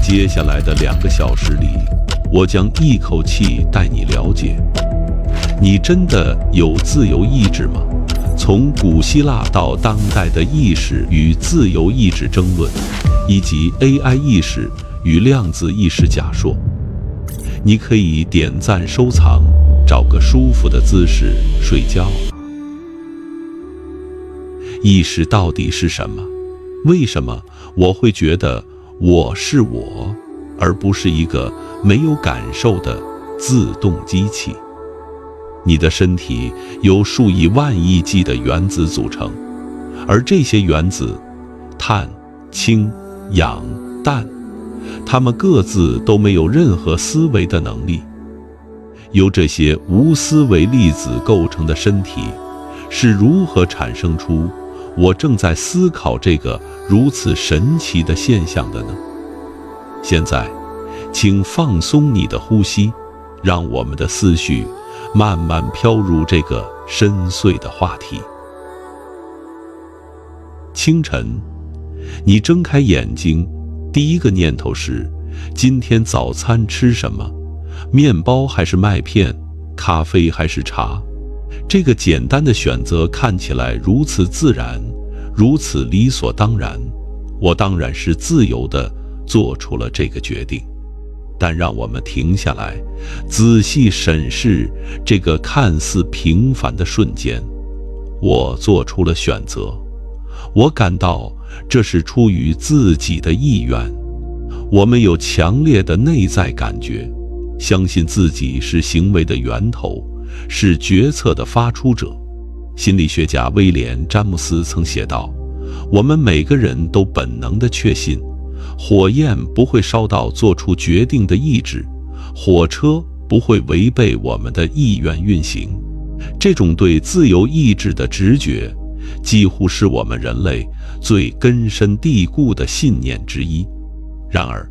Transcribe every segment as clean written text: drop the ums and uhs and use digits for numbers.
接下来的2个小时里，我将一口气带你了解：你真的有自由意志吗？从古希腊到当代的意识与自由意志争论，以及 AI 意识与量子意识假说。你可以点赞收藏，找个舒服的姿势睡觉。意识到底是什么？为什么我会觉得我是我，而不是一个没有感受的自动机器？你的身体由数以万亿计的原子组成，而这些原子，碳、氢、氧、氮，它们各自都没有任何思维的能力。由这些无思维粒子构成的身体，是如何产生出我正在思考这个如此神奇的现象的呢？现在，请放松你的呼吸，让我们的思绪慢慢飘入这个深邃的话题。清晨，你睁开眼睛，第一个念头是：今天早餐吃什么？面包还是麦片？咖啡还是茶？这个简单的选择看起来如此自然，如此理所当然。我当然是自由地做出了这个决定。但让我们停下来，仔细审视这个看似平凡的瞬间。我做出了选择，我感到这是出于自己的意愿。我们有强烈的内在感觉，相信自己是行为的源头，是决策的发出者。心理学家威廉·詹姆斯曾写道：我们每个人都本能地确信，火焰不会烧到做出决定的意志，火车不会违背我们的意愿运行。这种对自由意志的直觉，几乎是我们人类最根深蒂固的信念之一。然而，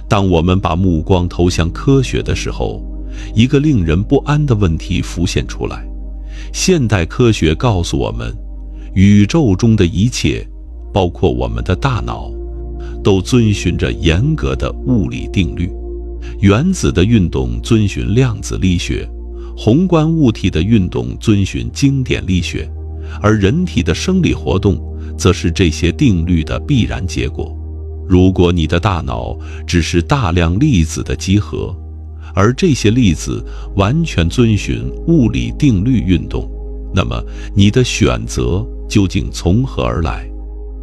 当我们把目光投向科学的时候，一个令人不安的问题浮现出来。现代科学告诉我们，宇宙中的一切，包括我们的大脑，都遵循着严格的物理定律。原子的运动遵循量子力学，宏观物体的运动遵循经典力学，而人体的生理活动则是这些定律的必然结果。如果你的大脑只是大量粒子的集合，而这些粒子完全遵循物理定律运动，那么你的选择究竟从何而来？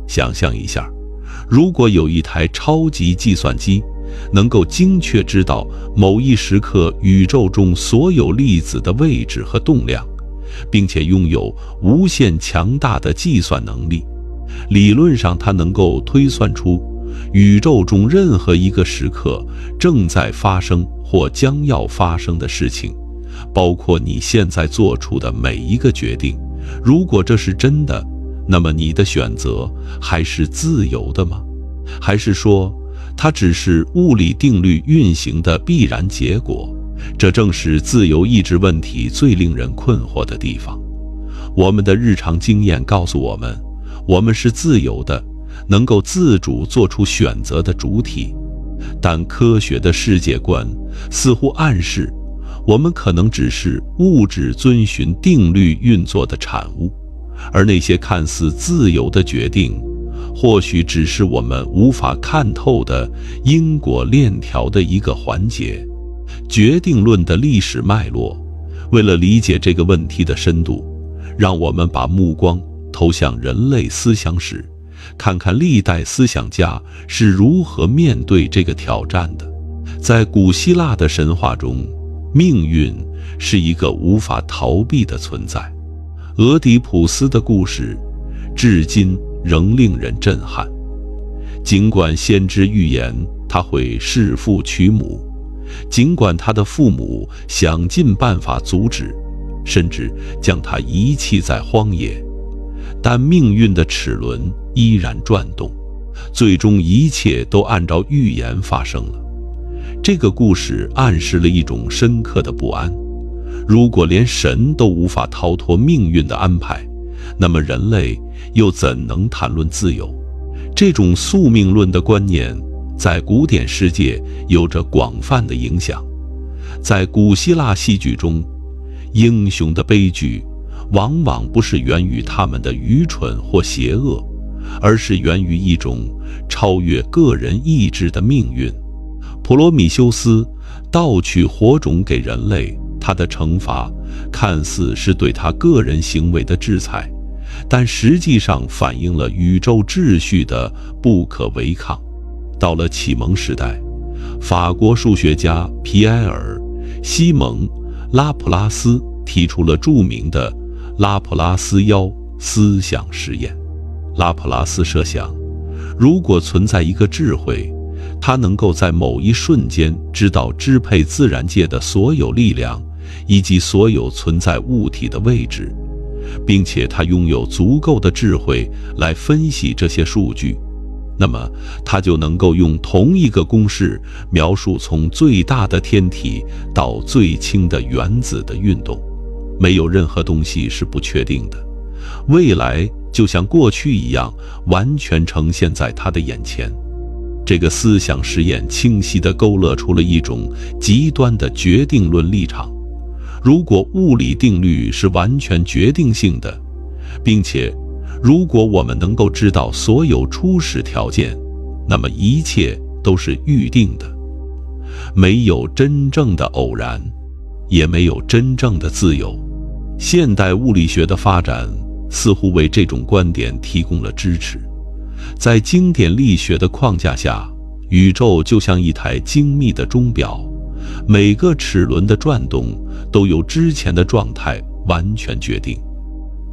想象一下，如果有一台超级计算机能够精确知道某一时刻宇宙中所有粒子的位置和动量，并且拥有无限强大的计算能力，理论上它能够推算出宇宙中任何一个时刻正在发生或将要发生的事情，包括你现在做出的每一个决定。如果这是真的，那么你的选择还是自由的吗？还是说它只是物理定律运行的必然结果？这正是自由意志问题最令人困惑的地方。我们的日常经验告诉我们，我们是自由的，能够自主做出选择的主体。但科学的世界观似乎暗示，我们可能只是物质遵循定律运作的产物，而那些看似自由的决定，或许只是我们无法看透的因果链条的一个环节。决定论的历史脉络，为了理解这个问题的深度，让我们把目光投向人类思想史，看看历代思想家是如何面对这个挑战的。在古希腊的神话中，命运是一个无法逃避的存在。俄狄浦斯的故事至今仍令人震撼。尽管先知预言他会弑父娶母，尽管他的父母想尽办法阻止，甚至将他遗弃在荒野，但命运的齿轮依然转动，最终一切都按照预言发生了。这个故事暗示了一种深刻的不安。如果连神都无法逃脱命运的安排，那么人类又怎能谈论自由？这种宿命论的观念在古典世界有着广泛的影响。在古希腊戏剧中，英雄的悲剧往往不是源于他们的愚蠢或邪恶，而是源于一种超越个人意志的命运。普罗米修斯盗取火种给人类，他的惩罚看似是对他个人行为的制裁，但实际上反映了宇宙秩序的不可违抗。到了启蒙时代，法国数学家皮埃尔·西蒙·拉普拉斯提出了著名的拉普拉斯妖思想实验。拉普拉斯设想，如果存在一个智慧，它能够在某一瞬间知道支配自然界的所有力量以及所有存在物体的位置，并且它拥有足够的智慧来分析这些数据，那么它就能够用同一个公式描述从最大的天体到最轻的原子的运动。没有任何东西是不确定的，未来就像过去一样完全呈现在他的眼前。这个思想实验清晰地勾勒出了一种极端的决定论立场。如果物理定律是完全决定性的，并且如果我们能够知道所有初始条件，那么一切都是预定的。没有真正的偶然，也没有真正的自由。现代物理学的发展似乎为这种观点提供了支持。在经典力学的框架下，宇宙就像一台精密的钟表，每个齿轮的转动都由之前的状态完全决定。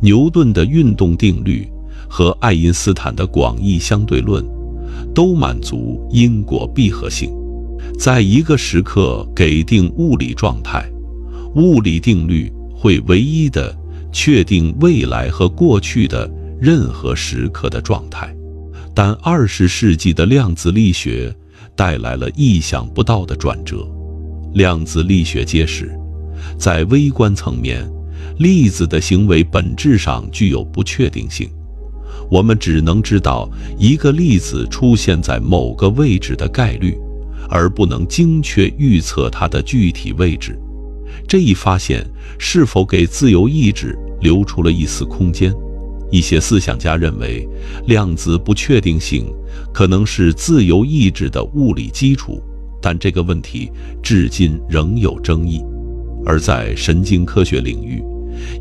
牛顿的运动定律和爱因斯坦的广义相对论都满足因果闭合性，在一个时刻给定物理状态，物理定律会唯一的确定未来和过去的任何时刻的状态。但20世纪的量子力学带来了意想不到的转折。量子力学揭示，在微观层面，粒子的行为本质上具有不确定性。我们只能知道一个粒子出现在某个位置的概率，而不能精确预测它的具体位置。这一发现是否给自由意志留出了一丝空间？一些思想家认为，量子不确定性可能是自由意志的物理基础，但这个问题至今仍有争议。而在神经科学领域，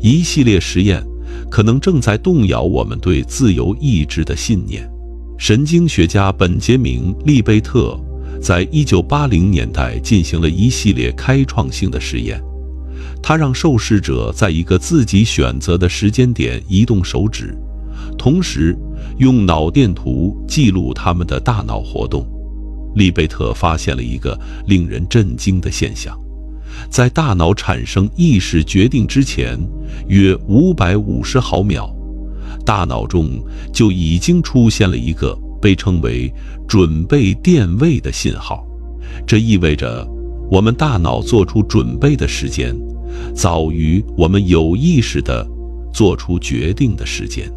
一系列实验可能正在动摇我们对自由意志的信念。神经学家本杰明·利贝特在1980年代进行了一系列开创性的实验。他让受试者在一个自己选择的时间点移动手指，同时用脑电图记录他们的大脑活动。利贝特发现了一个令人震惊的现象：在大脑产生意识决定之前，约550毫秒，大脑中就已经出现了一个被称为准备电位的信号。这意味着我们大脑做出准备的时间早于我们有意识地做出决定的时间。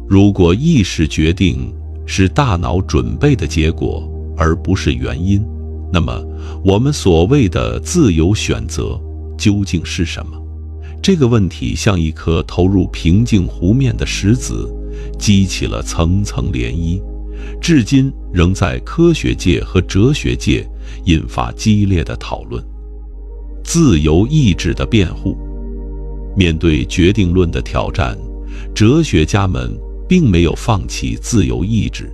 如果意识决定是大脑准备的结果，而不是原因，那么我们所谓的自由选择究竟是什么？这个问题像一颗投入平静湖面的石子，激起了层层涟漪，至今仍在科学界和哲学界引发激烈的讨论。自由意志的辩护。面对决定论的挑战，哲学家们并没有放弃自由意志，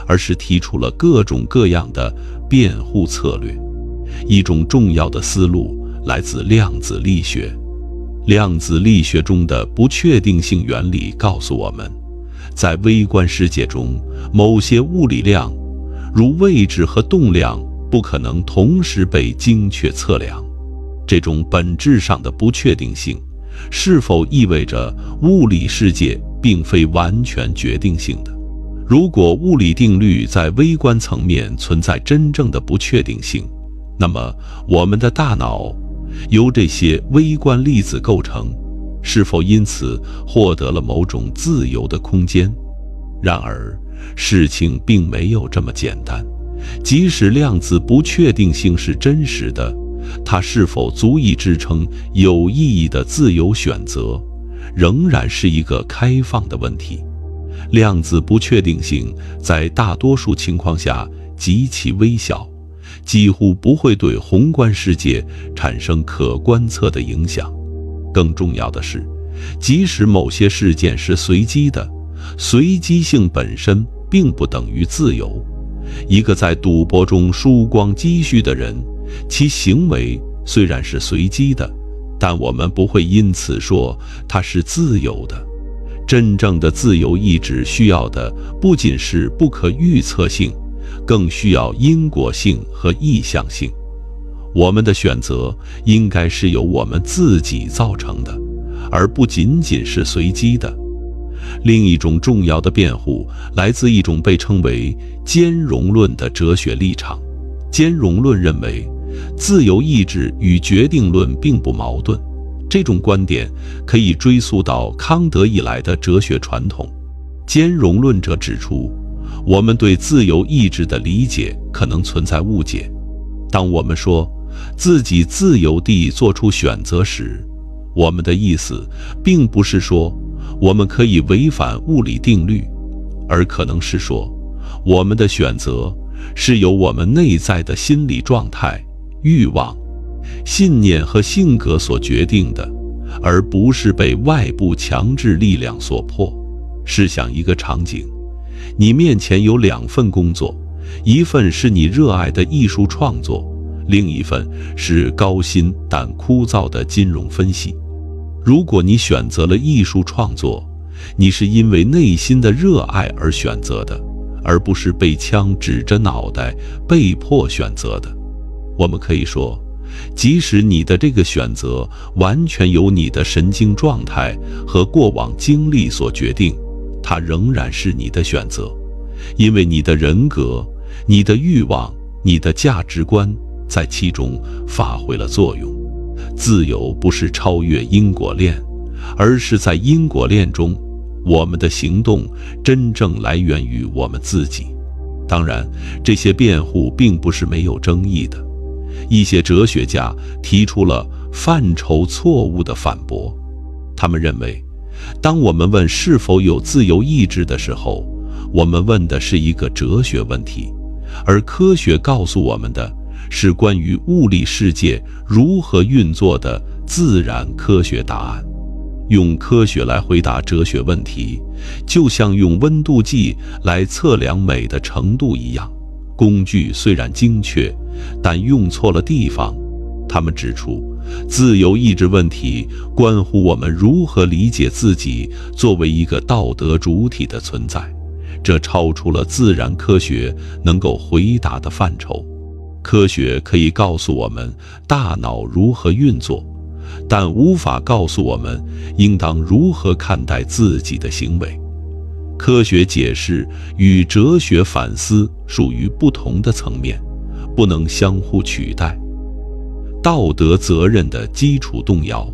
而是提出了各种各样的辩护策略。一种重要的思路来自量子力学。量子力学中的不确定性原理告诉我们，在微观世界中，某些物理量，如位置和动量，不可能同时被精确测量。这种本质上的不确定性，是否意味着物理世界并非完全决定性的？如果物理定律在微观层面存在真正的不确定性，那么我们的大脑由这些微观粒子构成，是否因此获得了某种自由的空间？然而，事情并没有这么简单，即使量子不确定性是真实的，它是否足以支撑有意义的自由选择，仍然是一个开放的问题。量子不确定性在大多数情况下极其微小，几乎不会对宏观世界产生可观测的影响。更重要的是，即使某些事件是随机的，随机性本身并不等于自由。一个在赌博中输光积蓄的人，其行为虽然是随机的，但我们不会因此说他是自由的。真正的自由意志需要的不仅是不可预测性，更需要因果性和意向性。我们的选择应该是由我们自己造成的，而不仅仅是随机的。另一种重要的辩护来自一种被称为兼容论的哲学立场。兼容论认为，自由意志与决定论并不矛盾。这种观点可以追溯到康德以来的哲学传统。兼容论者指出，我们对自由意志的理解可能存在误解。当我们说自己自由地做出选择时，我们的意思并不是说我们可以违反物理定律，而可能是说我们的选择是由我们内在的心理状态、欲望、信念和性格所决定的，而不是被外部强制力量所迫。试想一个场景，你面前有2份工作，一份是你热爱的艺术创作，另一份是高薪但枯燥的金融分析。如果你选择了艺术创作，你是因为内心的热爱而选择的，而不是被枪指着脑袋被迫选择的。我们可以说，即使你的这个选择完全由你的神经状态和过往经历所决定，它仍然是你的选择，因为你的人格、你的欲望、你的价值观在其中发挥了作用。自由不是超越因果链，而是在因果链中，我们的行动真正来源于我们自己。当然，这些辩护并不是没有争议的。一些哲学家提出了范畴错误的反驳。他们认为，当我们问是否有自由意志的时候，我们问的是一个哲学问题，而科学告诉我们的是关于物理世界如何运作的自然科学答案。用科学来回答哲学问题，就像用温度计来测量美的程度一样。工具虽然精确，但用错了地方。他们指出，自由意志问题关乎我们如何理解自己作为一个道德主体的存在，这超出了自然科学能够回答的范畴。科学可以告诉我们大脑如何运作，但无法告诉我们应当如何看待自己的行为。科学解释与哲学反思属于不同的层面，不能相互取代。道德责任的基础动摇。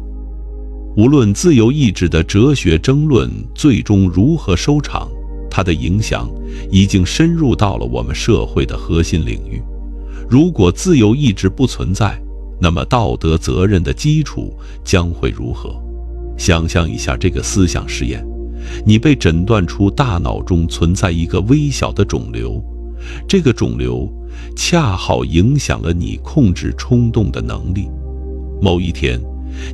无论自由意志的哲学争论最终如何收场，它的影响已经深入到了我们社会的核心领域。如果自由意志不存在，那么道德责任的基础将会如何？想象一下这个思想实验，你被诊断出大脑中存在一个微小的肿瘤，这个肿瘤恰好影响了你控制冲动的能力。某一天，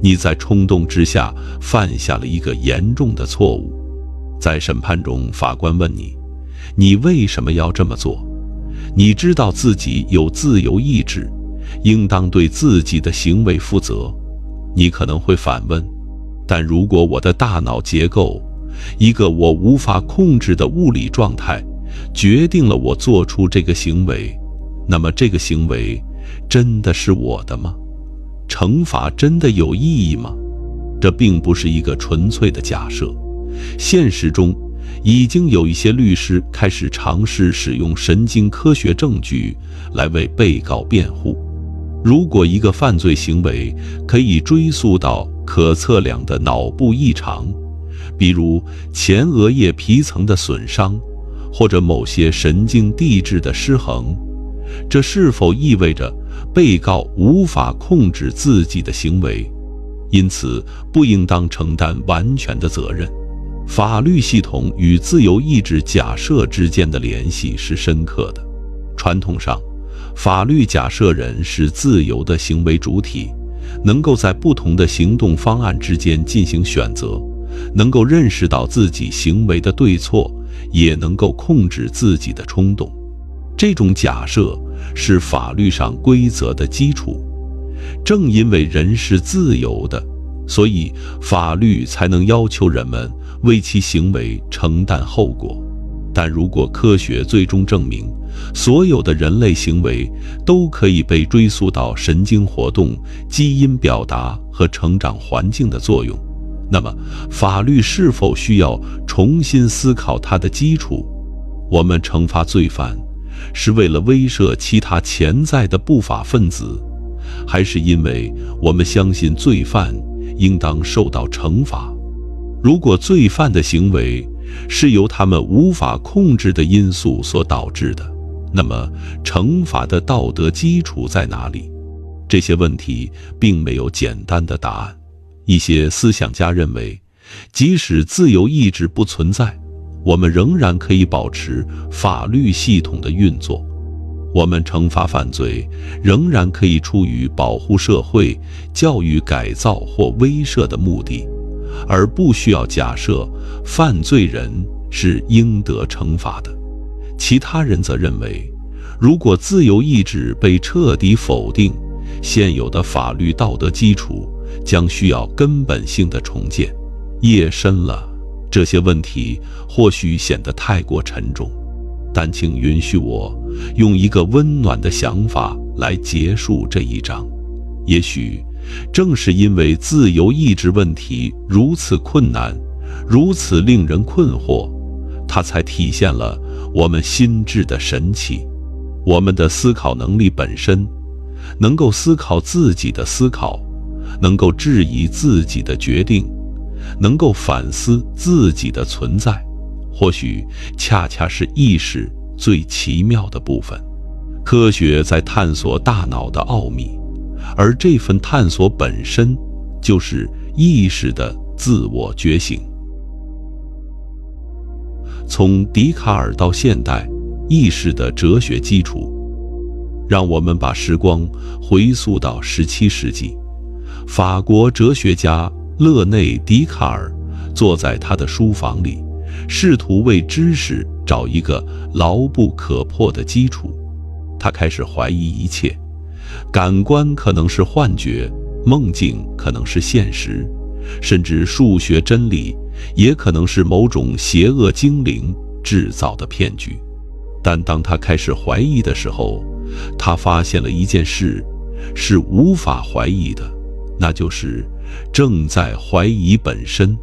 你在冲动之下犯下了一个严重的错误。在审判中，法官问你，你为什么要这么做？你知道自己有自由意志，应当对自己的行为负责。你可能会反问，但如果我的大脑结构，一个我无法控制的物理状态，决定了我做出这个行为，那么这个行为真的是我的吗？惩罚真的有意义吗？这并不是一个纯粹的假设。现实中，已经有一些律师开始尝试使用神经科学证据来为被告辩护。如果一个犯罪行为可以追溯到可测量的脑部异常，比如前额叶皮层的损伤，或者某些神经递质的失衡，这是否意味着被告无法控制自己的行为，因此不应当承担完全的责任？法律系统与自由意志假设之间的联系是深刻的。传统上，法律假设人是自由的行为主体，能够在不同的行动方案之间进行选择，能够认识到自己行为的对错，也能够控制自己的冲动。这种假设是法律上规则的基础。正因为人是自由的，所以法律才能要求人们为其行为承担后果。但如果科学最终证明，所有的人类行为都可以被追溯到神经活动、基因表达和成长环境的作用，那么法律是否需要重新思考它的基础？我们惩罚罪犯，是为了威慑其他潜在的不法分子，还是因为我们相信罪犯应当受到惩罚？如果罪犯的行为是由他们无法控制的因素所导致的，那么惩罚的道德基础在哪里？这些问题并没有简单的答案。一些思想家认为，即使自由意志不存在，我们仍然可以保持法律系统的运作。我们惩罚犯罪仍然可以出于保护社会、教育改造或威慑的目的，而不需要假设犯罪人是应得惩罚的。其他人则认为，如果自由意志被彻底否定，现有的法律道德基础将需要根本性的重建。夜深了，这些问题或许显得太过沉重，但请允许我用一个温暖的想法来结束这一章。也许正是因为自由意志问题如此困难，如此令人困惑，它才体现了我们心智的神奇。我们的思考能力本身，能够思考自己的思考，能够质疑自己的决定，能够反思自己的存在，或许恰恰是意识最奇妙的部分。科学在探索大脑的奥秘，而这份探索本身就是意识的自我觉醒。从笛卡尔到现代，意识的哲学基础。让我们把时光回溯到17世纪，法国哲学家勒内·笛卡尔坐在他的书房里，试图为知识找一个牢不可破的基础。他开始怀疑一切，感官可能是幻觉，梦境可能是现实，甚至数学真理也可能是某种邪恶精灵制造的骗局。但当他开始怀疑的时候，他发现了一件事是无法怀疑的，那就是正在怀疑本身。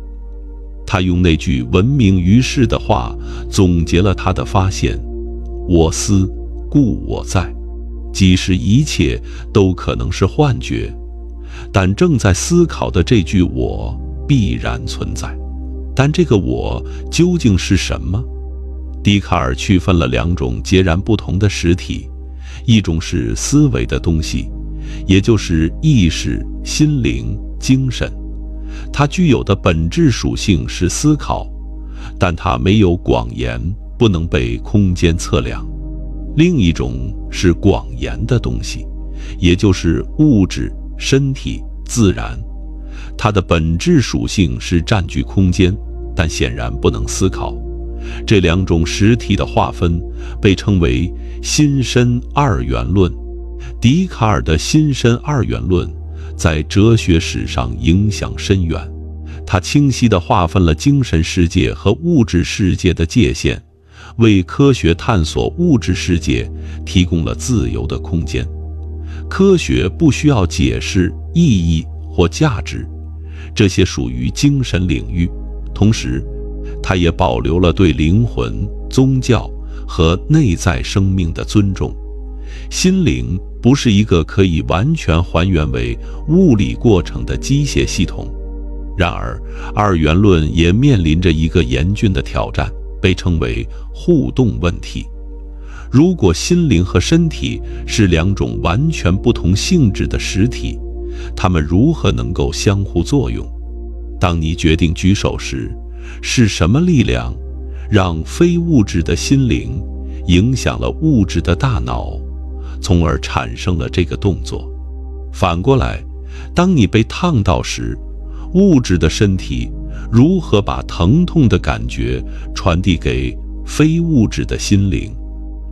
他用那句闻名于世的话总结了他的发现：我思故我在。即使一切都可能是幻觉，但正在思考的这句我必然存在。但这个我究竟是什么？笛卡尔区分了两种截然不同的实体，一种是思维的东西，也就是意识、心灵、精神，它具有的本质属性是思考，但它没有广言，不能被空间测量。另一种是广言的东西，也就是物质、身体、自然，它的本质属性是占据空间，但显然不能思考。这两种实体的划分被称为心身二元论。笛卡尔的心身二元论在哲学史上影响深远，它清晰地划分了精神世界和物质世界的界限，为科学探索物质世界提供了自由的空间。科学不需要解释意义或价值，这些属于精神领域，同时它也保留了对灵魂、宗教和内在生命的尊重。心灵不是一个可以完全还原为物理过程的机械系统。然而，二元论也面临着一个严峻的挑战，被称为互动问题。如果心灵和身体是两种完全不同性质的实体，它们如何能够相互作用？当你决定举手时，是什么力量让非物质的心灵影响了物质的大脑，从而产生了这个动作？反过来，当你被烫到时，物质的身体如何把疼痛的感觉传递给非物质的心灵？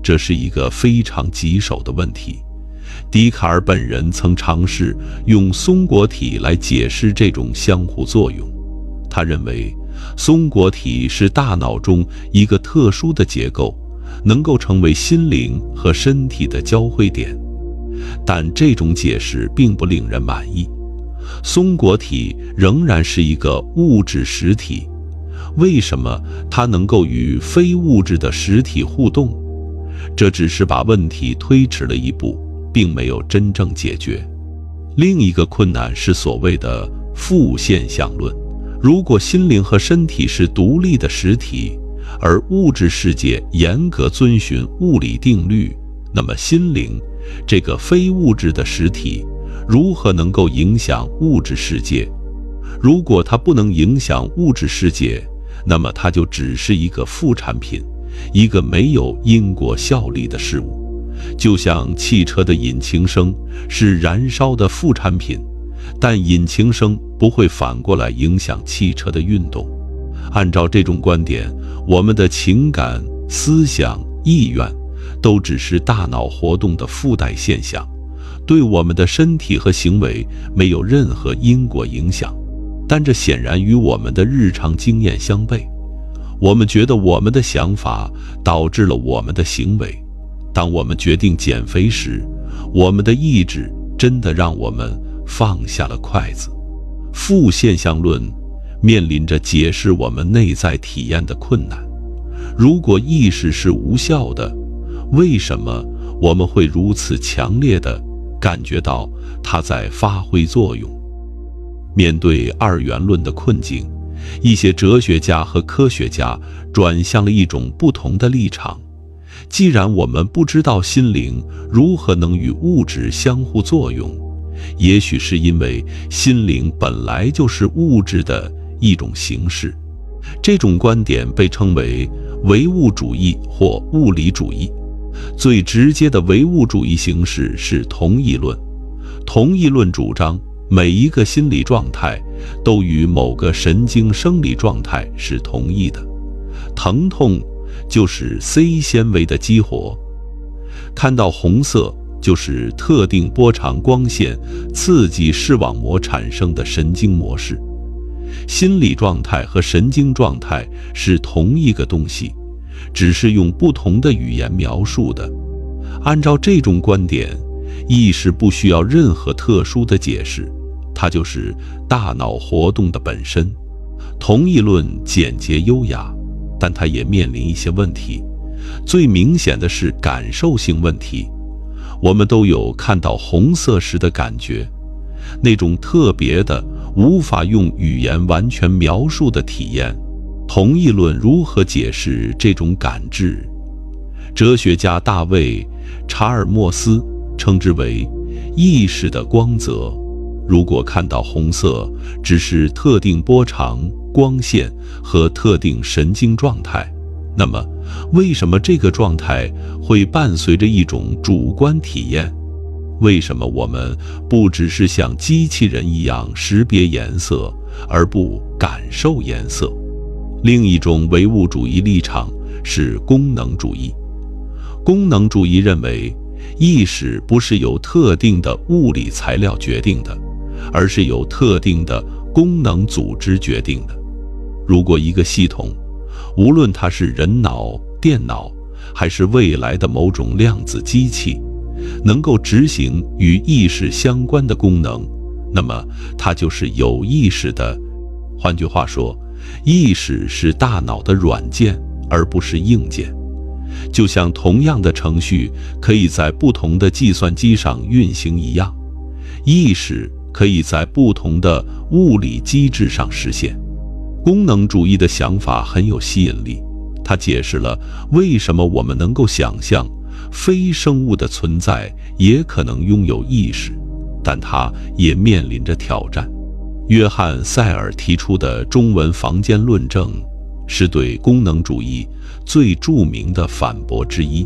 这是一个非常棘手的问题。笛卡尔本人曾尝试用松果体来解释这种相互作用。他认为，松果体是大脑中一个特殊的结构，能够成为心灵和身体的交汇点。但这种解释并不令人满意。松果体仍然是一个物质实体，为什么它能够与非物质的实体互动？这只是把问题推迟了一步，并没有真正解决。另一个困难是所谓的负现象论。如果心灵和身体是独立的实体，而物质世界严格遵循物理定律，那么心灵这个非物质的实体如何能够影响物质世界？如果它不能影响物质世界，那么它就只是一个副产品，一个没有因果效力的事物。就像汽车的引擎声是燃烧的副产品，但引擎声不会反过来影响汽车的运动。按照这种观点，我们的情感、思想、意愿都只是大脑活动的附带现象，对我们的身体和行为没有任何因果影响。但这显然与我们的日常经验相悖。我们觉得我们的想法导致了我们的行为。当我们决定减肥时，我们的意志真的让我们放下了筷子。负现象论面临着解释我们内在体验的困难。如果意识是无效的，为什么我们会如此强烈地感觉到它在发挥作用？面对二元论的困境，一些哲学家和科学家转向了一种不同的立场。既然我们不知道心灵如何能与物质相互作用，也许是因为心灵本来就是物质的一种形式。这种观点被称为唯物主义或物理主义。最直接的唯物主义形式是同义论。同义论主张每一个心理状态都与某个神经生理状态是同一的。疼痛就是 C 纤维的激活，看到红色就是特定波长光线刺激视网膜产生的神经模式。心理状态和神经状态是同一个东西，只是用不同的语言描述的。按照这种观点，意识不需要任何特殊的解释，它就是大脑活动的本身。同义论简洁优雅，但它也面临一些问题。最明显的是感受性问题。我们都有看到红色时的感觉，那种特别的无法用语言完全描述的体验。同义论如何解释这种感知？哲学家大卫·查尔默斯称之为意识的光泽。如果看到红色只是特定波长、光线和特定神经状态，那么为什么这个状态会伴随着一种主观体验？为什么我们不只是像机器人一样识别颜色，而不感受颜色？另一种唯物主义立场是功能主义。功能主义认为，意识不是由特定的物理材料决定的，而是由特定的功能组织决定的。如果一个系统，无论它是人脑、电脑，还是未来的某种量子机器，能够执行与意识相关的功能，那么它就是有意识的。换句话说，意识是大脑的软件，而不是硬件。就像同样的程序可以在不同的计算机上运行一样，意识可以在不同的物理机制上实现。功能主义的想法很有吸引力，它解释了为什么我们能够想象非生物的存在也可能拥有意识，但它也面临着挑战。约翰·塞尔提出的中文房间论证，是对功能主义最著名的反驳之一。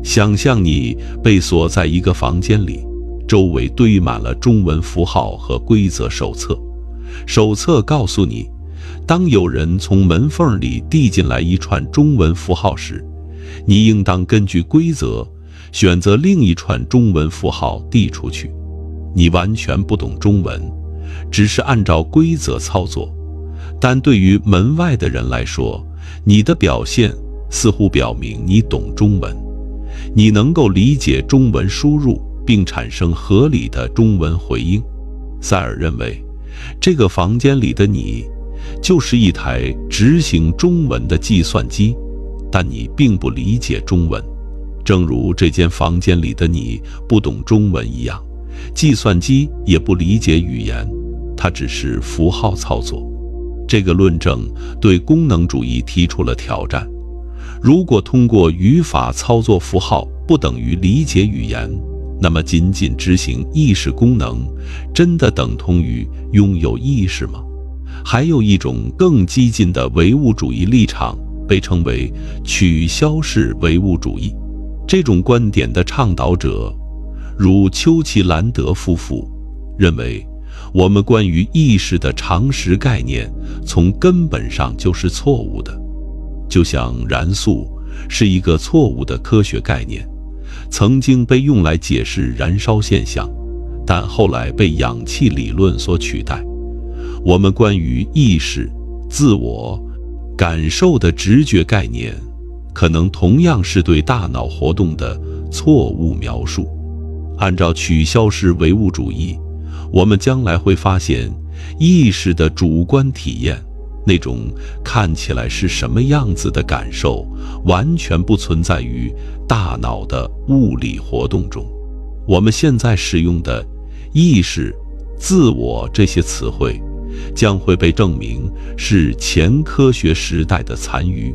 想象你被锁在一个房间里，周围堆满了中文符号和规则手册。手册告诉你，当有人从门缝里递进来一串中文符号时，你应当根据规则选择另一串中文符号递出去。你完全不懂中文，只是按照规则操作，但对于门外的人来说，你的表现似乎表明你懂中文，你能够理解中文输入并产生合理的中文回应。塞尔认为，这个房间里的你就是一台执行中文的计算机，但你并不理解中文，正如这间房间里的你不懂中文一样，计算机也不理解语言，它只是符号操作。这个论证对功能主义提出了挑战。如果通过语法操作符号不等于理解语言，那么仅仅执行意识功能真的等同于拥有意识吗？还有一种更激进的唯物主义立场被称为取消式唯物主义。这种观点的倡导者如丘奇兰德夫妇认为，我们关于意识的常识概念从根本上就是错误的，就像燃素是一个错误的科学概念，曾经被用来解释燃烧现象，但后来被氧气理论所取代。我们关于意识、自我、感受的直觉概念，可能同样是对大脑活动的错误描述。按照取消式唯物主义，我们将来会发现，意识的主观体验，那种看起来是什么样子的感受，完全不存在于大脑的物理活动中。我们现在使用的意识、自我这些词汇，将会被证明是前科学时代的残余，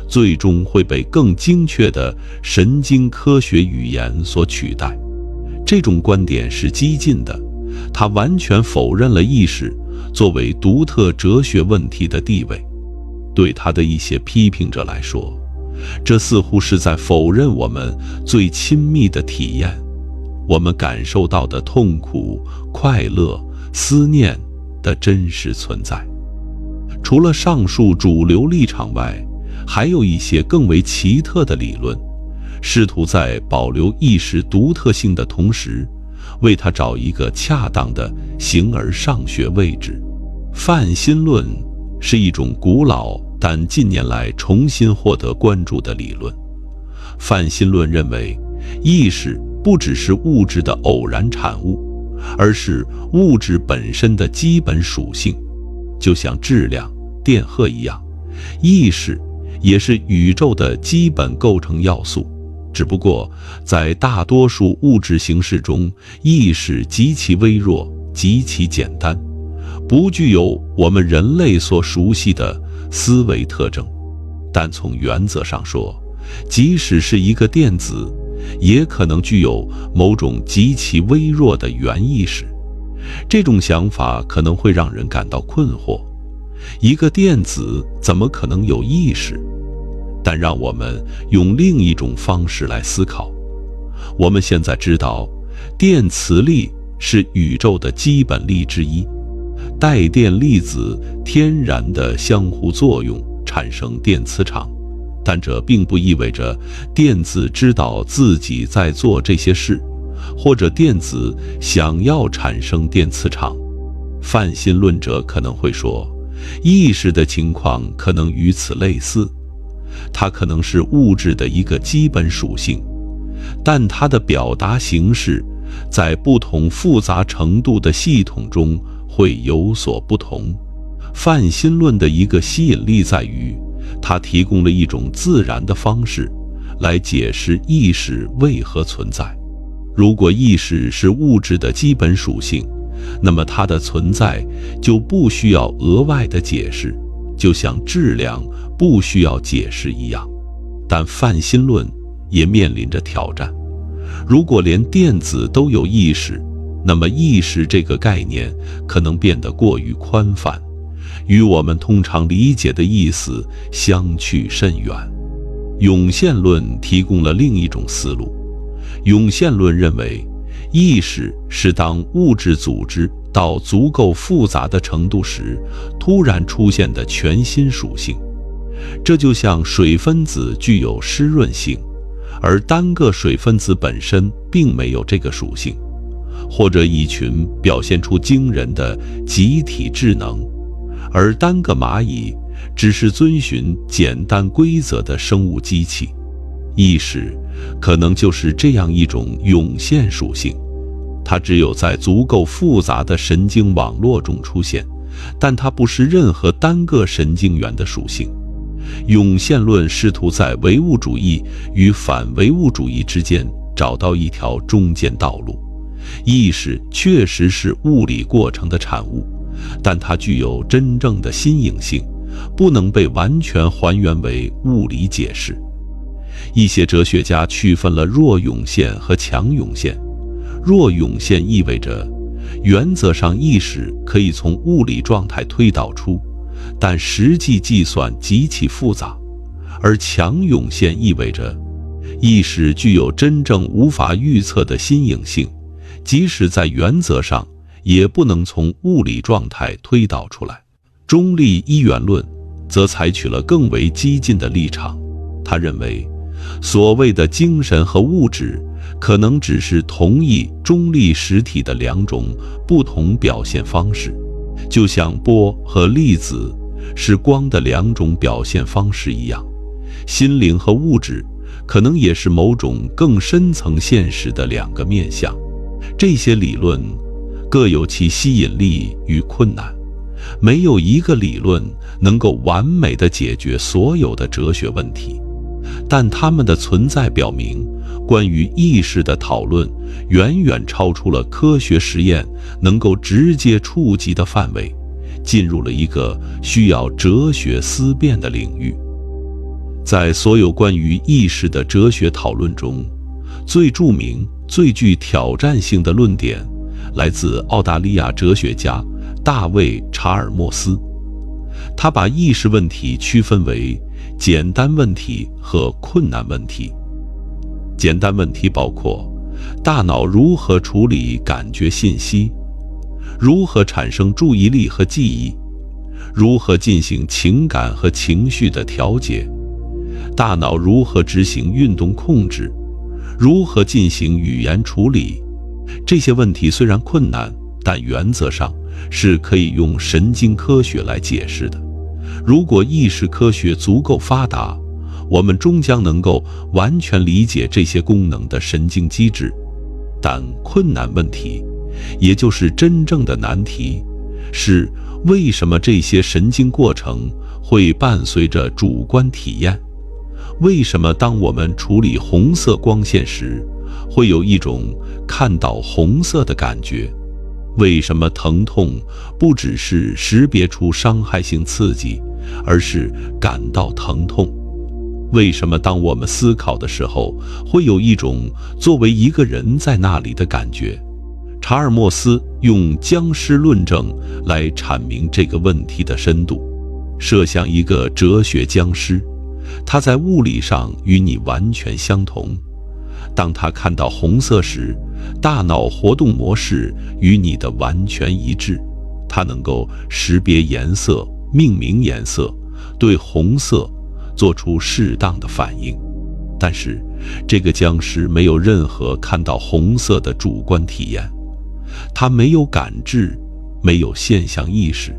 最终会被更精确的神经科学语言所取代。这种观点是激进的，它完全否认了意识作为独特哲学问题的地位。对他的一些批评者来说，这似乎是在否认我们最亲密的体验，我们感受到的痛苦、快乐、思念的真实存在。除了上述主流立场外，还有一些更为奇特的理论，试图在保留意识独特性的同时，为它找一个恰当的形而上学位置。泛心论是一种古老但近年来重新获得关注的理论。泛心论认为，意识不只是物质的偶然产物，而是物质本身的基本属性，就像质量、电荷一样，意识也是宇宙的基本构成要素。只不过在大多数物质形式中，意识极其微弱，极其简单，不具有我们人类所熟悉的思维特征。但从原则上说，即使是一个电子，也可能具有某种极其微弱的原意识。这种想法可能会让人感到困惑，一个电子怎么可能有意识？但让我们用另一种方式来思考。我们现在知道，电磁力是宇宙的基本力之一，带电粒子天然的相互作用产生电磁场，但这并不意味着电子知道自己在做这些事，或者电子想要产生电磁场。泛心论者可能会说，意识的情况可能与此类似，它可能是物质的一个基本属性，但它的表达形式在不同复杂程度的系统中会有所不同。泛心论的一个吸引力在于，它提供了一种自然的方式来解释意识为何存在。如果意识是物质的基本属性，那么它的存在就不需要额外的解释，就像质量不需要解释一样。但泛心论也面临着挑战。如果连电子都有意识，那么意识这个概念可能变得过于宽泛，与我们通常理解的意思相去甚远。涌现论提供了另一种思路。涌现论认为，意识是当物质组织到足够复杂的程度时突然出现的全新属性。这就像水分子具有湿润性，而单个水分子本身并没有这个属性，或者一群表现出惊人的集体智能，而单个蚂蚁只是遵循简单规则的生物机器。意识可能就是这样一种涌现属性，它只有在足够复杂的神经网络中出现，但它不是任何单个神经元的属性。涌现论试图在唯物主义与反唯物主义之间找到一条中间道路。意识确实是物理过程的产物，但它具有真正的新颖性，不能被完全还原为物理解释。一些哲学家区分了弱涌现和强涌现。弱涌现意味着，原则上意识可以从物理状态推导出，但实际计算极其复杂；而强涌现意味着，意识具有真正无法预测的新颖性，即使在原则上也不能从物理状态推导出来。中立一元论则采取了更为激进的立场，他认为，所谓的精神和物质可能只是同一中立实体的两种不同表现方式，就像波和粒子是光的两种表现方式一样，心灵和物质可能也是某种更深层现实的两个面向。这些理论各有其吸引力与困难，没有一个理论能够完美地解决所有的哲学问题，但它们的存在表明，关于意识的讨论远远超出了科学实验能够直接触及的范围，进入了一个需要哲学思辨的领域。在所有关于意识的哲学讨论中，最著名、最具挑战性的论点来自澳大利亚哲学家大卫·查尔默斯。他把意识问题区分为简单问题和困难问题。简单问题包括大脑如何处理感觉信息，如何产生注意力和记忆，如何进行情感和情绪的调节，大脑如何执行运动控制，如何进行语言处理。这些问题虽然困难，但原则上是可以用神经科学来解释的。如果意识科学足够发达，我们终将能够完全理解这些功能的神经机制。但困难问题，也就是真正的难题，是为什么这些神经过程会伴随着主观体验？为什么当我们处理红色光线时，会有一种看到红色的感觉？为什么疼痛不只是识别出伤害性刺激，而是感到疼痛？为什么当我们思考的时候，会有一种作为一个人在那里的感觉？查尔默斯用僵尸论证来阐明这个问题的深度。设想一个哲学僵尸，他在物理上与你完全相同。当他看到红色时，大脑活动模式与你的完全一致，他能够识别颜色、命名颜色，对红色做出适当的反应。但是这个僵尸没有任何看到红色的主观体验，他没有感知，没有现象意识。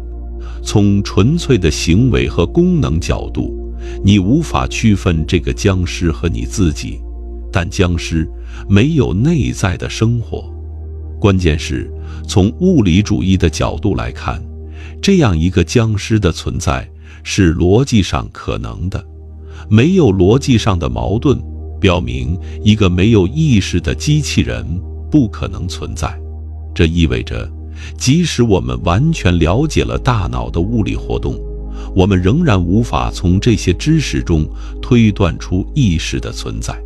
从纯粹的行为和功能角度，你无法区分这个僵尸和你自己，但僵尸没有内在的生活。关键是，从物理主义的角度来看，这样一个僵尸的存在是逻辑上可能的。没有逻辑上的矛盾，表明一个没有意识的机器人不可能存在。这意味着，即使我们完全了解了大脑的物理活动，我们仍然无法从这些知识中推断出意识的存在。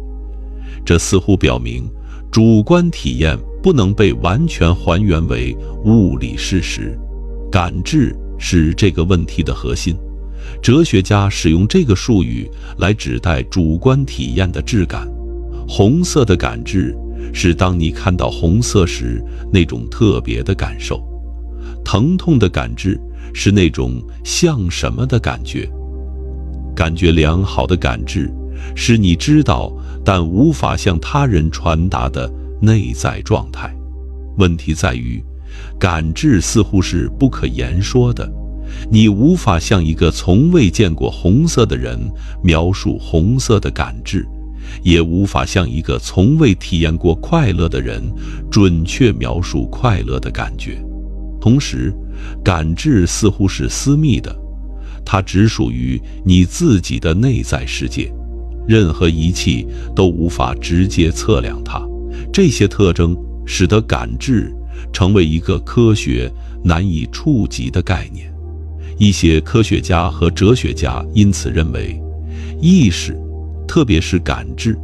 这似乎表明，主观体验不能被完全还原为物理事实。感知是这个问题的核心。哲学家使用这个术语来指代主观体验的质感。红色的感知是当你看到红色时那种特别的感受。疼痛的感知是那种像什么的感觉。感觉良好的感知是你知道但无法向他人传达的内在状态。问题在于，感知似乎是不可言说的，你无法向一个从未见过红色的人描述红色的感知，也无法向一个从未体验过快乐的人准确描述快乐的感觉。同时，感知似乎是私密的，它只属于你自己的内在世界，任何仪器都无法直接测量它。这些特征使得感知成为一个科学难以触及的概念。一些科学家和哲学家因此认为，意识，特别是感知，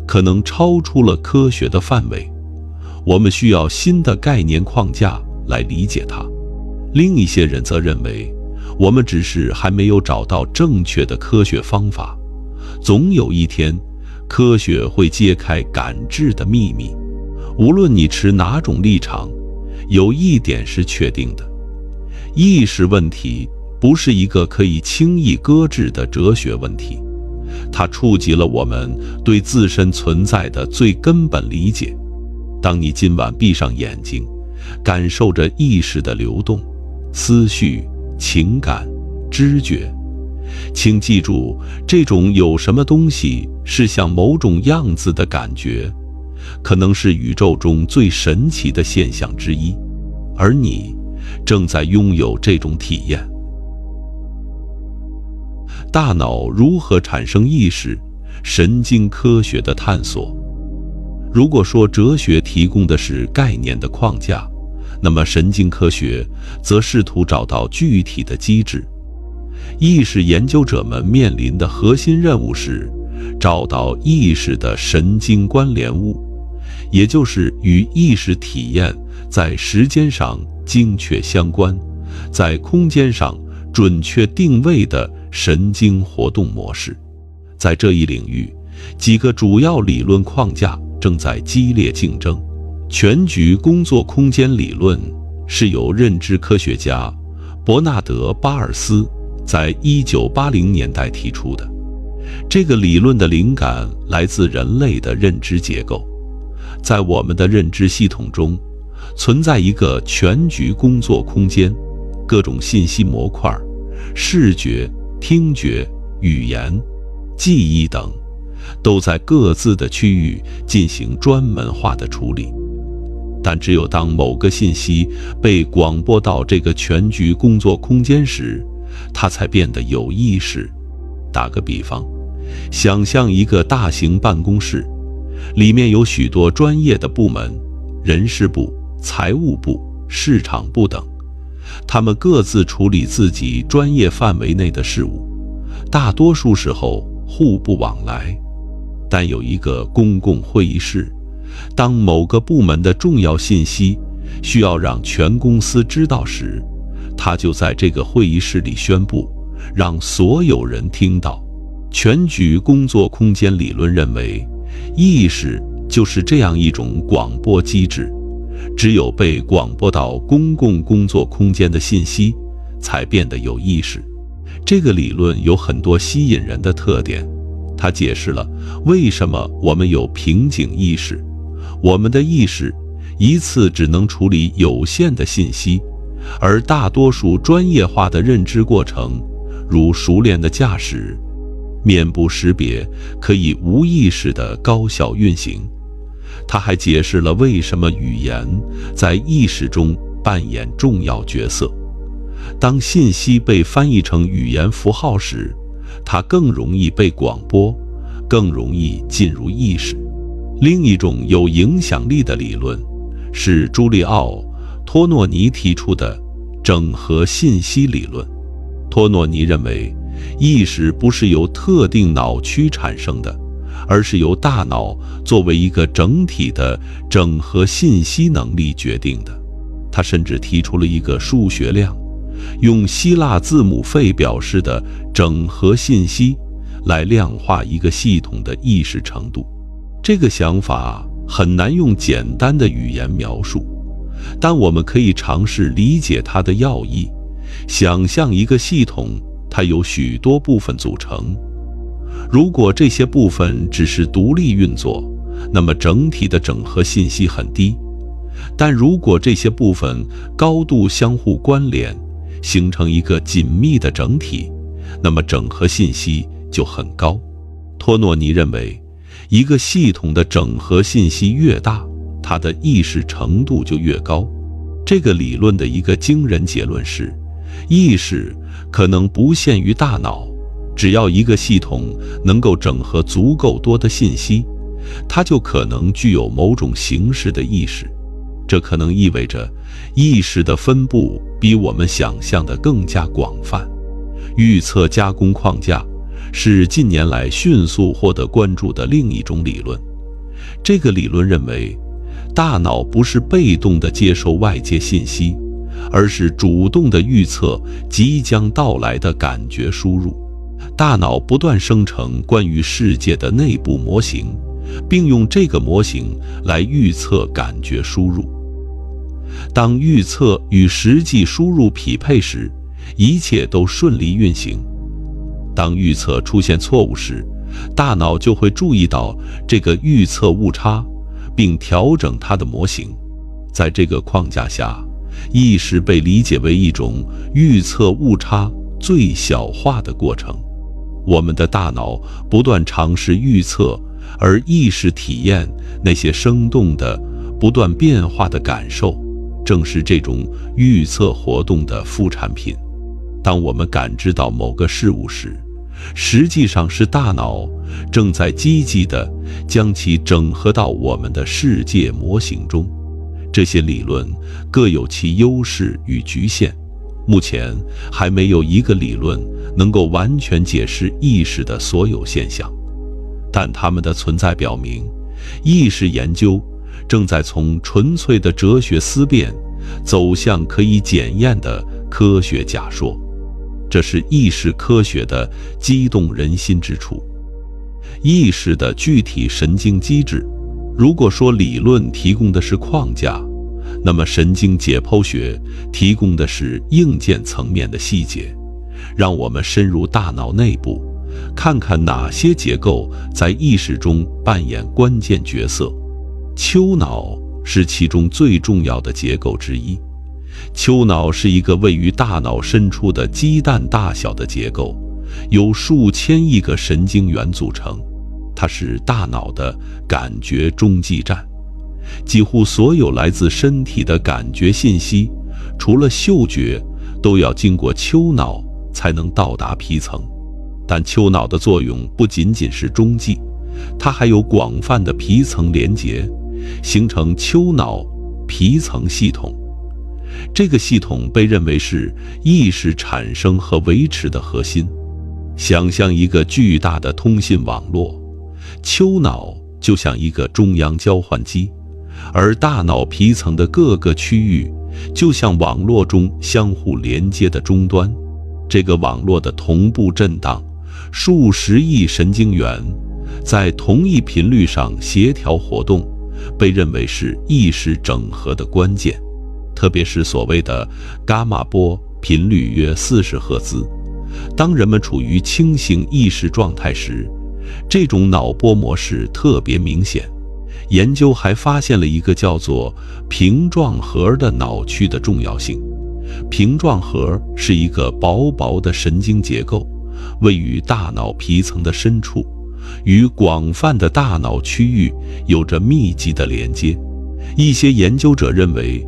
可能超出了科学的范围，我们需要新的概念框架来理解它。另一些人则认为，我们只是还没有找到正确的科学方法，总有一天，科学会揭开感知的秘密。无论你持哪种立场，有一点是确定的：意识问题不是一个可以轻易搁置的哲学问题，它触及了我们对自身存在的最根本理解。当你今晚闭上眼睛，感受着意识的流动、思绪、情感、知觉，请记住，这种有什么东西是像某种样子的感觉，可能是宇宙中最神奇的现象之一，而你正在拥有这种体验。大脑如何产生意识？神经科学的探索。如果说哲学提供的是概念的框架，那么神经科学则试图找到具体的机制。意识研究者们面临的核心任务是找到意识的神经关联物，也就是与意识体验在时间上精确相关，在空间上准确定位的神经活动模式。在这一领域，几个主要理论框架正在激烈竞争。全局工作空间理论是由认知科学家伯纳德·巴尔斯在1980年代提出的。这个理论的灵感来自人类的认知结构。在我们的认知系统中，存在一个全局工作空间，各种信息模块，视觉、听觉、语言、记忆等，都在各自的区域进行专门化的处理。但只有当某个信息被广播到这个全局工作空间时，它才变得有意识。打个比方，想象一个大型办公室，里面有许多专业的部门，人事部、财务部、市场部等，他们各自处理自己专业范围内的事务，大多数时候互不往来。但有一个公共会议室，当某个部门的重要信息需要让全公司知道时，他就在这个会议室里宣布，让所有人听到。全局工作空间理论认为，意识就是这样一种广播机制，只有被广播到公共工作空间的信息才变得有意识。这个理论有很多吸引人的特点，它解释了为什么我们有瓶颈意识。我们的意识一次只能处理有限的信息，而大多数专业化的认知过程，如熟练的驾驶、面部识别，可以无意识地高效运行。它还解释了为什么语言在意识中扮演重要角色。当信息被翻译成语言符号时，它更容易被广播，更容易进入意识。另一种有影响力的理论是朱利奥·托诺尼提出的整合信息理论。托诺尼认为，意识不是由特定脑区产生的，而是由大脑作为一个整体的整合信息能力决定的。他甚至提出了一个数学量，用希腊字母费表示的整合信息来量化一个系统的意识程度。这个想法很难用简单的语言描述，但我们可以尝试理解它的要义。想象一个系统，它由许多部分组成，如果这些部分只是独立运作，那么整体的整合信息很低。但如果这些部分高度相互关联，形成一个紧密的整体，那么整合信息就很高。托诺尼认为，一个系统的整合信息越大，它的意识程度就越高。这个理论的一个惊人结论是，意识可能不限于大脑，只要一个系统能够整合足够多的信息，它就可能具有某种形式的意识。这可能意味着意识的分布比我们想象的更加广泛。预测加工框架是近年来迅速获得关注的另一种理论。这个理论认为，大脑不是被动地接受外界信息，而是主动地预测即将到来的感觉输入。大脑不断生成关于世界的内部模型，并用这个模型来预测感觉输入。当预测与实际输入匹配时，一切都顺利运行。当预测出现错误时，大脑就会注意到这个预测误差，并调整它的模型。在这个框架下，意识被理解为一种预测误差最小化的过程。我们的大脑不断尝试预测，而意识体验那些生动的、不断变化的感受，正是这种预测活动的副产品。当我们感知到某个事物时，实际上是大脑正在积极地将其整合到我们的世界模型中。这些理论各有其优势与局限，目前还没有一个理论能够完全解释意识的所有现象，但它们的存在表明，意识研究正在从纯粹的哲学思辨走向可以检验的科学假说。这是意识科学的激动人心之处。意识的具体神经机制，如果说理论提供的是框架，那么神经解剖学提供的是硬件层面的细节。让我们深入大脑内部，看看哪些结构在意识中扮演关键角色。丘脑是其中最重要的结构之一。丘脑是一个位于大脑深处的鸡蛋大小的结构，由数千亿个神经元组成。它是大脑的感觉中继站，几乎所有来自身体的感觉信息，除了嗅觉，都要经过丘脑才能到达皮层。但丘脑的作用不仅仅是中继，它还有广泛的皮层连结，形成丘脑皮层系统。这个系统被认为是意识产生和维持的核心。想象一个巨大的通信网络，丘脑就像一个中央交换机，而大脑皮层的各个区域就像网络中相互连接的终端。这个网络的同步震荡，数十亿神经元在同一频率上协调活动，被认为是意识整合的关键。特别是所谓的伽马波频率约40赫兹。当人们处于清醒意识状态时，这种脑波模式特别明显。研究还发现了一个叫做屏状核的脑区的重要性。屏状核是一个薄薄的神经结构，位于大脑皮层的深处，与广泛的大脑区域有着密集的连接。一些研究者认为，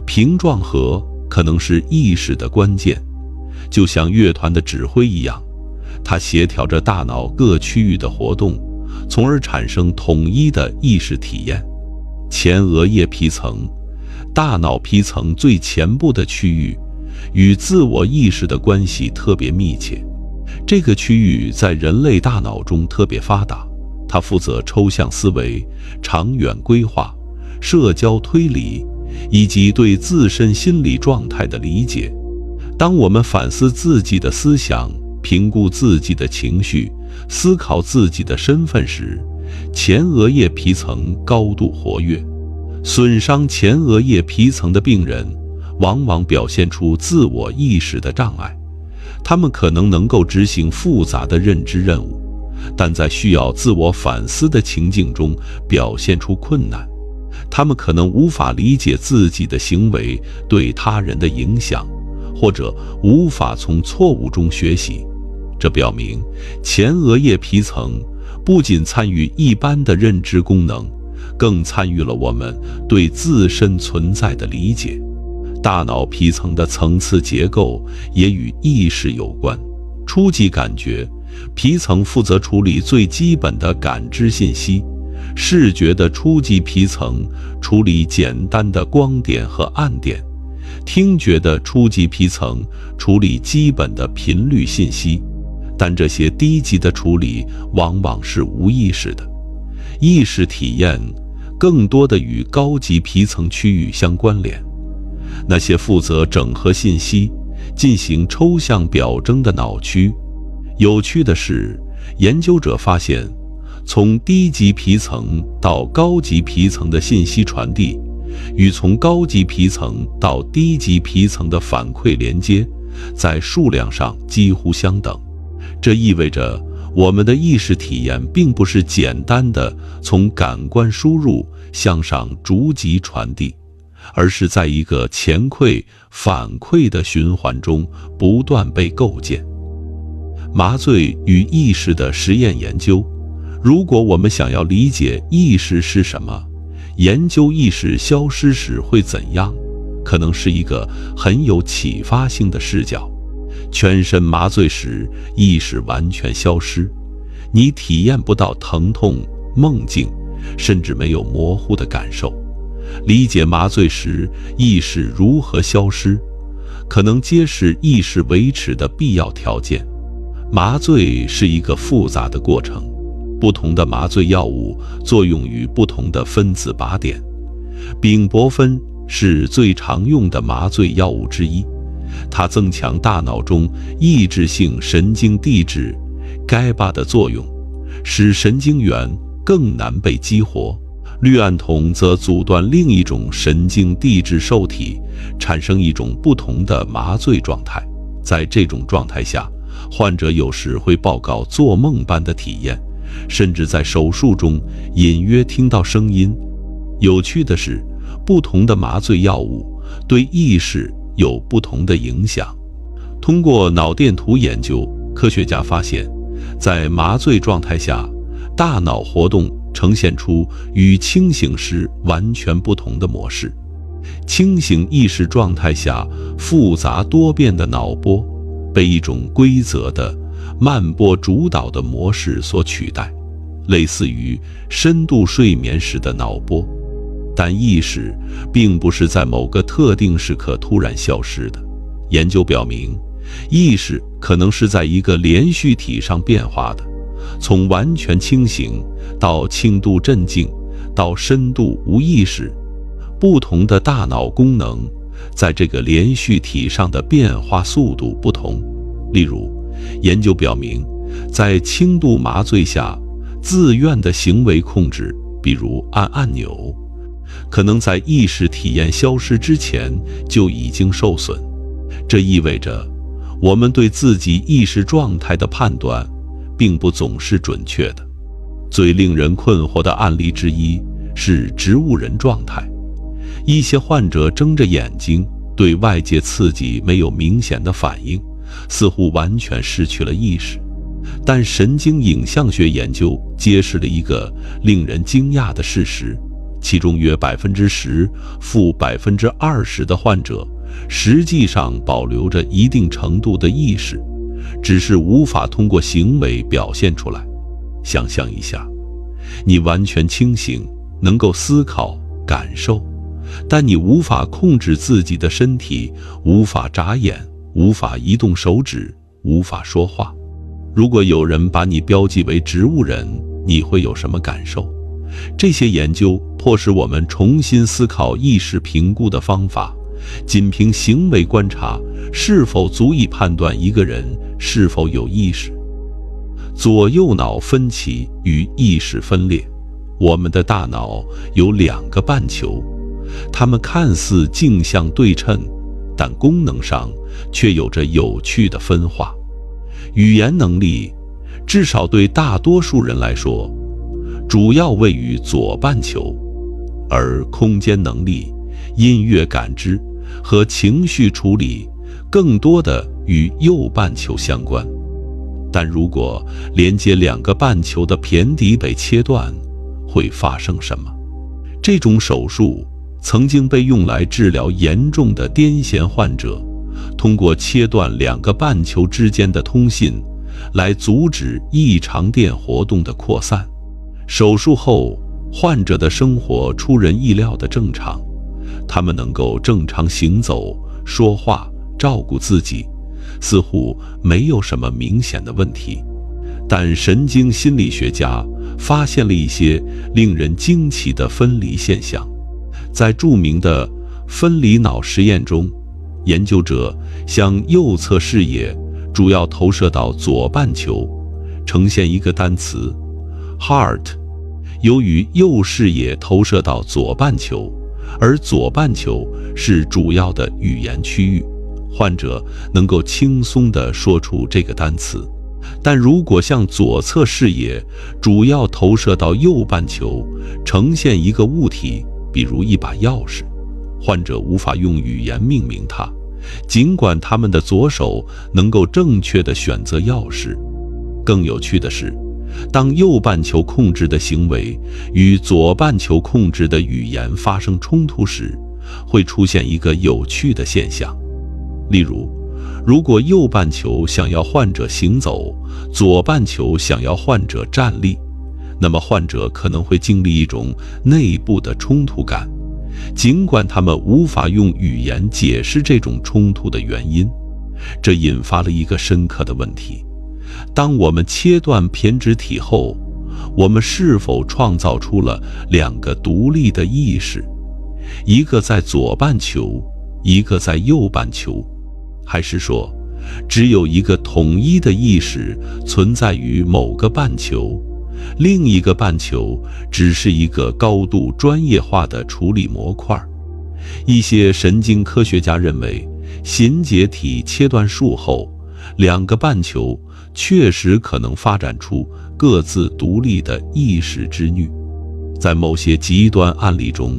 屏状核可能是意识的关键，就像乐团的指挥一样，它协调着大脑各区域的活动，从而产生统一的意识体验。前额叶皮层，大脑皮层最前部的区域，与自我意识的关系特别密切。这个区域在人类大脑中特别发达，它负责抽象思维、长远规划、社交推理以及对自身心理状态的理解。当我们反思自己的思想，评估自己的情绪，思考自己的身份时，前额叶皮层高度活跃。损伤前额叶皮层的病人往往表现出自我意识的障碍，他们可能够执行复杂的认知任务，但在需要自我反思的情境中表现出困难。他们可能无法理解自己的行为对他人的影响，或者无法从错误中学习。这表明前额叶皮层不仅参与一般的认知功能，更参与了我们对自身存在的理解。大脑皮层的层次结构也与意识有关。初级感觉皮层负责处理最基本的感知信息，视觉的初级皮层处理简单的光点和暗点，听觉的初级皮层处理基本的频率信息。但这些低级的处理往往是无意识的，意识体验更多的与高级皮层区域相关联。那些负责整合信息、进行抽象表征的脑区。有趣的是，研究者发现，从低级皮层到高级皮层的信息传递，与从高级皮层到低级皮层的反馈连接，在数量上几乎相等。这意味着我们的意识体验并不是简单的从感官输入向上逐级传递，而是在一个前馈反馈的循环中不断被构建。麻醉与意识的实验研究。如果我们想要理解意识是什么，研究意识消失时会怎样，可能是一个很有启发性的视角。全身麻醉时，意识完全消失，你体验不到疼痛、梦境，甚至没有模糊的感受。理解麻醉时意识如何消失，可能揭示意识维持的必要条件。麻醉是一个复杂的过程，不同的麻醉药物作用于不同的分子靶点。丙泊酚是最常用的麻醉药物之一，它增强大脑中抑制性神经递质GABA的作用，使神经元更难被激活。氯胺酮则阻断另一种神经递质受体，产生一种不同的麻醉状态。在这种状态下，患者有时会报告做梦般的体验，甚至在手术中隐约听到声音。有趣的是，不同的麻醉药物对意识有不同的影响。通过脑电图研究，科学家发现，在麻醉状态下，大脑活动呈现出与清醒时完全不同的模式。清醒意识状态下，复杂多变的脑波被一种规则的慢波主导的模式所取代，类似于深度睡眠时的脑波。但意识并不是在某个特定时刻突然消失的。研究表明，意识可能是在一个连续体上变化的，从完全清醒到轻度镇静到深度无意识。不同的大脑功能在这个连续体上的变化速度不同。例如，研究表明，在轻度麻醉下，自愿的行为控制，比如按按钮，可能在意识体验消失之前就已经受损。这意味着，我们对自己意识状态的判断并不总是准确的。最令人困惑的案例之一是植物人状态。一些患者睁着眼睛，对外界刺激没有明显的反应，似乎完全失去了意识。但神经影像学研究揭示了一个令人惊讶的事实，其中约10%负20%的患者实际上保留着一定程度的意识，只是无法通过行为表现出来。想象一下，你完全清醒，能够思考、感受，但你无法控制自己的身体，无法眨眼，无法移动手指，无法说话。如果有人把你标记为植物人，你会有什么感受？这些研究迫使我们重新思考意识评估的方法，仅凭行为观察是否足以判断一个人是否有意识。左右脑分歧与意识分裂。我们的大脑有2个半球，它们看似镜像对称，但功能上却有着有趣的分化。语言能力，至少对大多数人来说，主要位于左半球，而空间能力、音乐感知和情绪处理更多的与右半球相关。但如果连接2个半球的胼胝被切断，会发生什么？这种手术曾经被用来治疗严重的癫痫患者，通过切断2个半球之间的通信，来阻止异常电活动的扩散。手术后，患者的生活出人意料的正常，他们能够正常行走、说话、照顾自己，似乎没有什么明显的问题。但神经心理学家发现了一些令人惊奇的分离现象。在著名的分离脑实验中，研究者向右侧视野主要投射到左半球，呈现一个单词 heart。 由于右视野投射到左半球，而左半球是主要的语言区域，患者能够轻松地说出这个单词。但如果向左侧视野主要投射到右半球，呈现一个物体，比如一把钥匙，患者无法用语言命名它，尽管他们的左手能够正确地选择钥匙。更有趣的是，当右半球控制的行为与左半球控制的语言发生冲突时，会出现一个有趣的现象。例如，如果右半球想要患者行走，左半球想要患者站立，那么患者可能会经历一种内部的冲突感，尽管他们无法用语言解释这种冲突的原因。这引发了一个深刻的问题：当我们切断胼胝体后，我们是否创造出了2个独立的意识，一个在左半球，一个在右半球？还是说，只有一个统一的意识存在于某个半球，另一个半球只是一个高度专业化的处理模块？一些神经科学家认为，苅结体切断术后，2个半球确实可能发展出各自独立的意识之律。在某些极端案例中，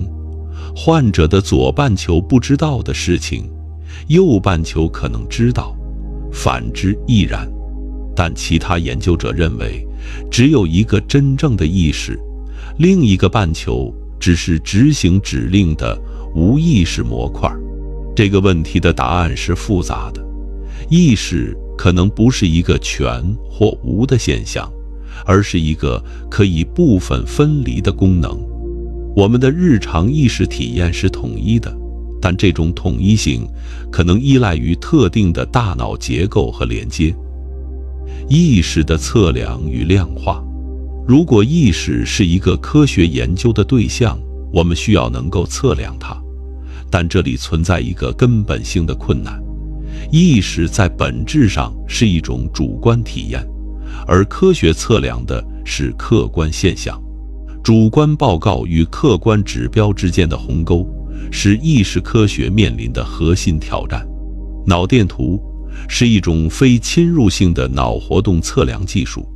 患者的左半球不知道的事情，右半球可能知道，反之亦然。但其他研究者认为，只有一个真正的意识，另一个半球只是执行指令的无意识模块。这个问题的答案是复杂的。意识可能不是一个全或无的现象，而是一个可以部分分离的功能。我们的日常意识体验是统一的，但这种统一性可能依赖于特定的大脑结构和连接。意识的测量与量化。如果意识是一个科学研究的对象，我们需要能够测量它，但这里存在一个根本性的困难。意识在本质上是一种主观体验，而科学测量的是客观现象。主观报告与客观指标之间的鸿沟是意识科学面临的核心挑战。脑电图是一种非侵入性的脑活动测量技术，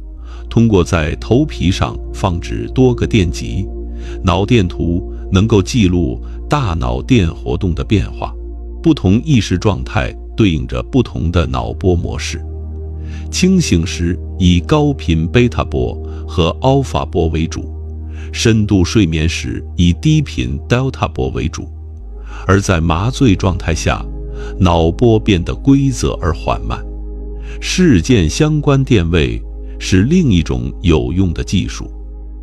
通过在头皮上放置多个电极，脑电图能够记录大脑电活动的变化。不同意识状态对应着不同的脑波模式。清醒时以高频贝塔波和阿尔法波为主，深度睡眠时以低频德尔塔波为主，而在麻醉状态下，脑波变得规则而缓慢。事件相关电位是另一种有用的技术，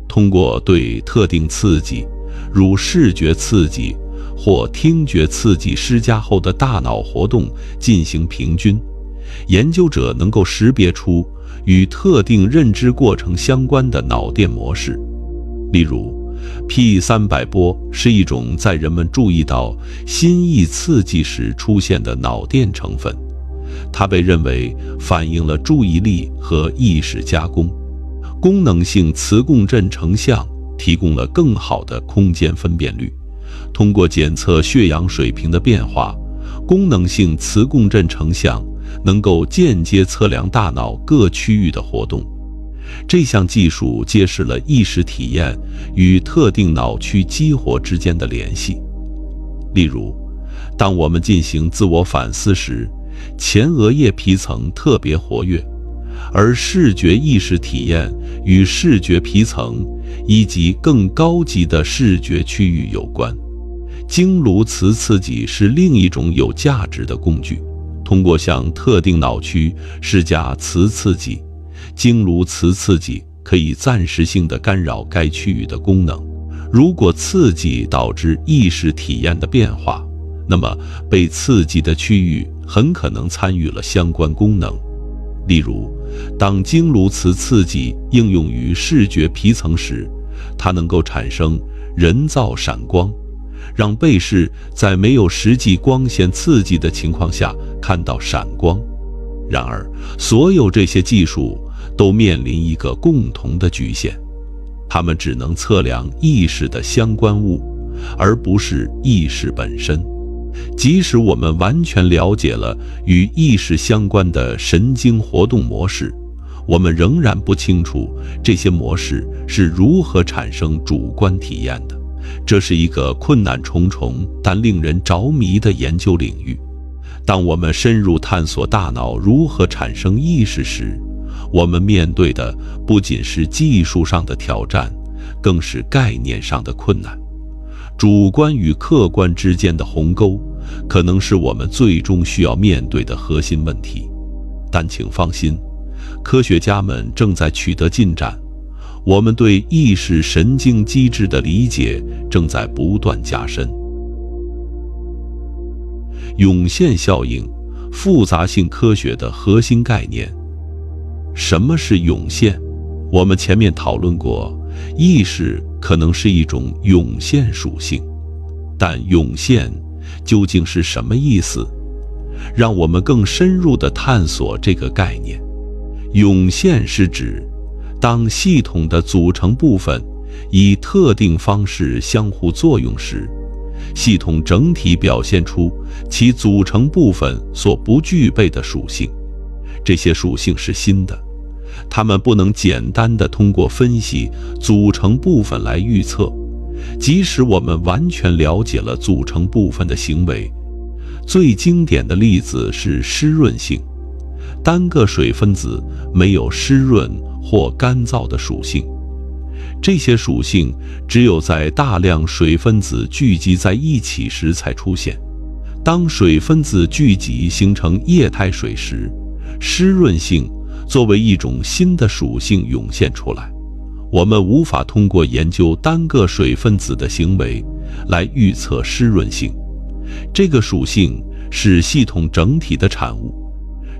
通过对特定刺激，如视觉刺激或听觉刺激施加后的大脑活动进行平均，研究者能够识别出与特定认知过程相关的脑电模式。例如 P300 波是一种在人们注意到心意刺激时出现的脑电成分，它被认为反映了注意力和意识加工。功能性磁共振成像提供了更好的空间分辨率。通过检测血氧水平的变化，功能性磁共振成像能够间接测量大脑各区域的活动。这项技术揭示了意识体验与特定脑区激活之间的联系。例如，当我们进行自我反思时，前额叶皮层特别活跃，而视觉意识体验与视觉皮层以及更高级的视觉区域有关。经颅磁刺激是另一种有价值的工具，通过向特定脑区施加磁刺激，经颅磁刺激可以暂时性地干扰该区域的功能。如果刺激导致意识体验的变化，那么被刺激的区域很可能参与了相关功能。例如，当经颅磁刺激应用于视觉皮层时，它能够产生人造闪光，让被试在没有实际光线刺激的情况下看到闪光。然而，所有这些技术都面临一个共同的局限，它们只能测量意识的相关物，而不是意识本身。即使我们完全了解了与意识相关的神经活动模式，我们仍然不清楚这些模式是如何产生主观体验的。这是一个困难重重但令人着迷的研究领域。当我们深入探索大脑如何产生意识时，我们面对的不仅是技术上的挑战，更是概念上的困难。主观与客观之间的鸿沟，可能是我们最终需要面对的核心问题。但请放心，科学家们正在取得进展，我们对意识神经机制的理解正在不断加深。涌现效应，复杂性科学的核心概念。什么是涌现？我们前面讨论过，意识可能是一种涌现属性，但涌现究竟是什么意思？让我们更深入地探索这个概念。涌现是指当系统的组成部分以特定方式相互作用时，系统整体表现出其组成部分所不具备的属性。这些属性是新的，它们不能简单地通过分析组成部分来预测，即使我们完全了解了组成部分的行为。最经典的例子是湿润性，单个水分子没有湿润或干燥的属性，这些属性只有在大量水分子聚集在一起时才出现。当水分子聚集形成液态水时，湿润性作为一种新的属性涌现出来。我们无法通过研究单个水分子的行为来预测湿润性，这个属性是系统整体的产物。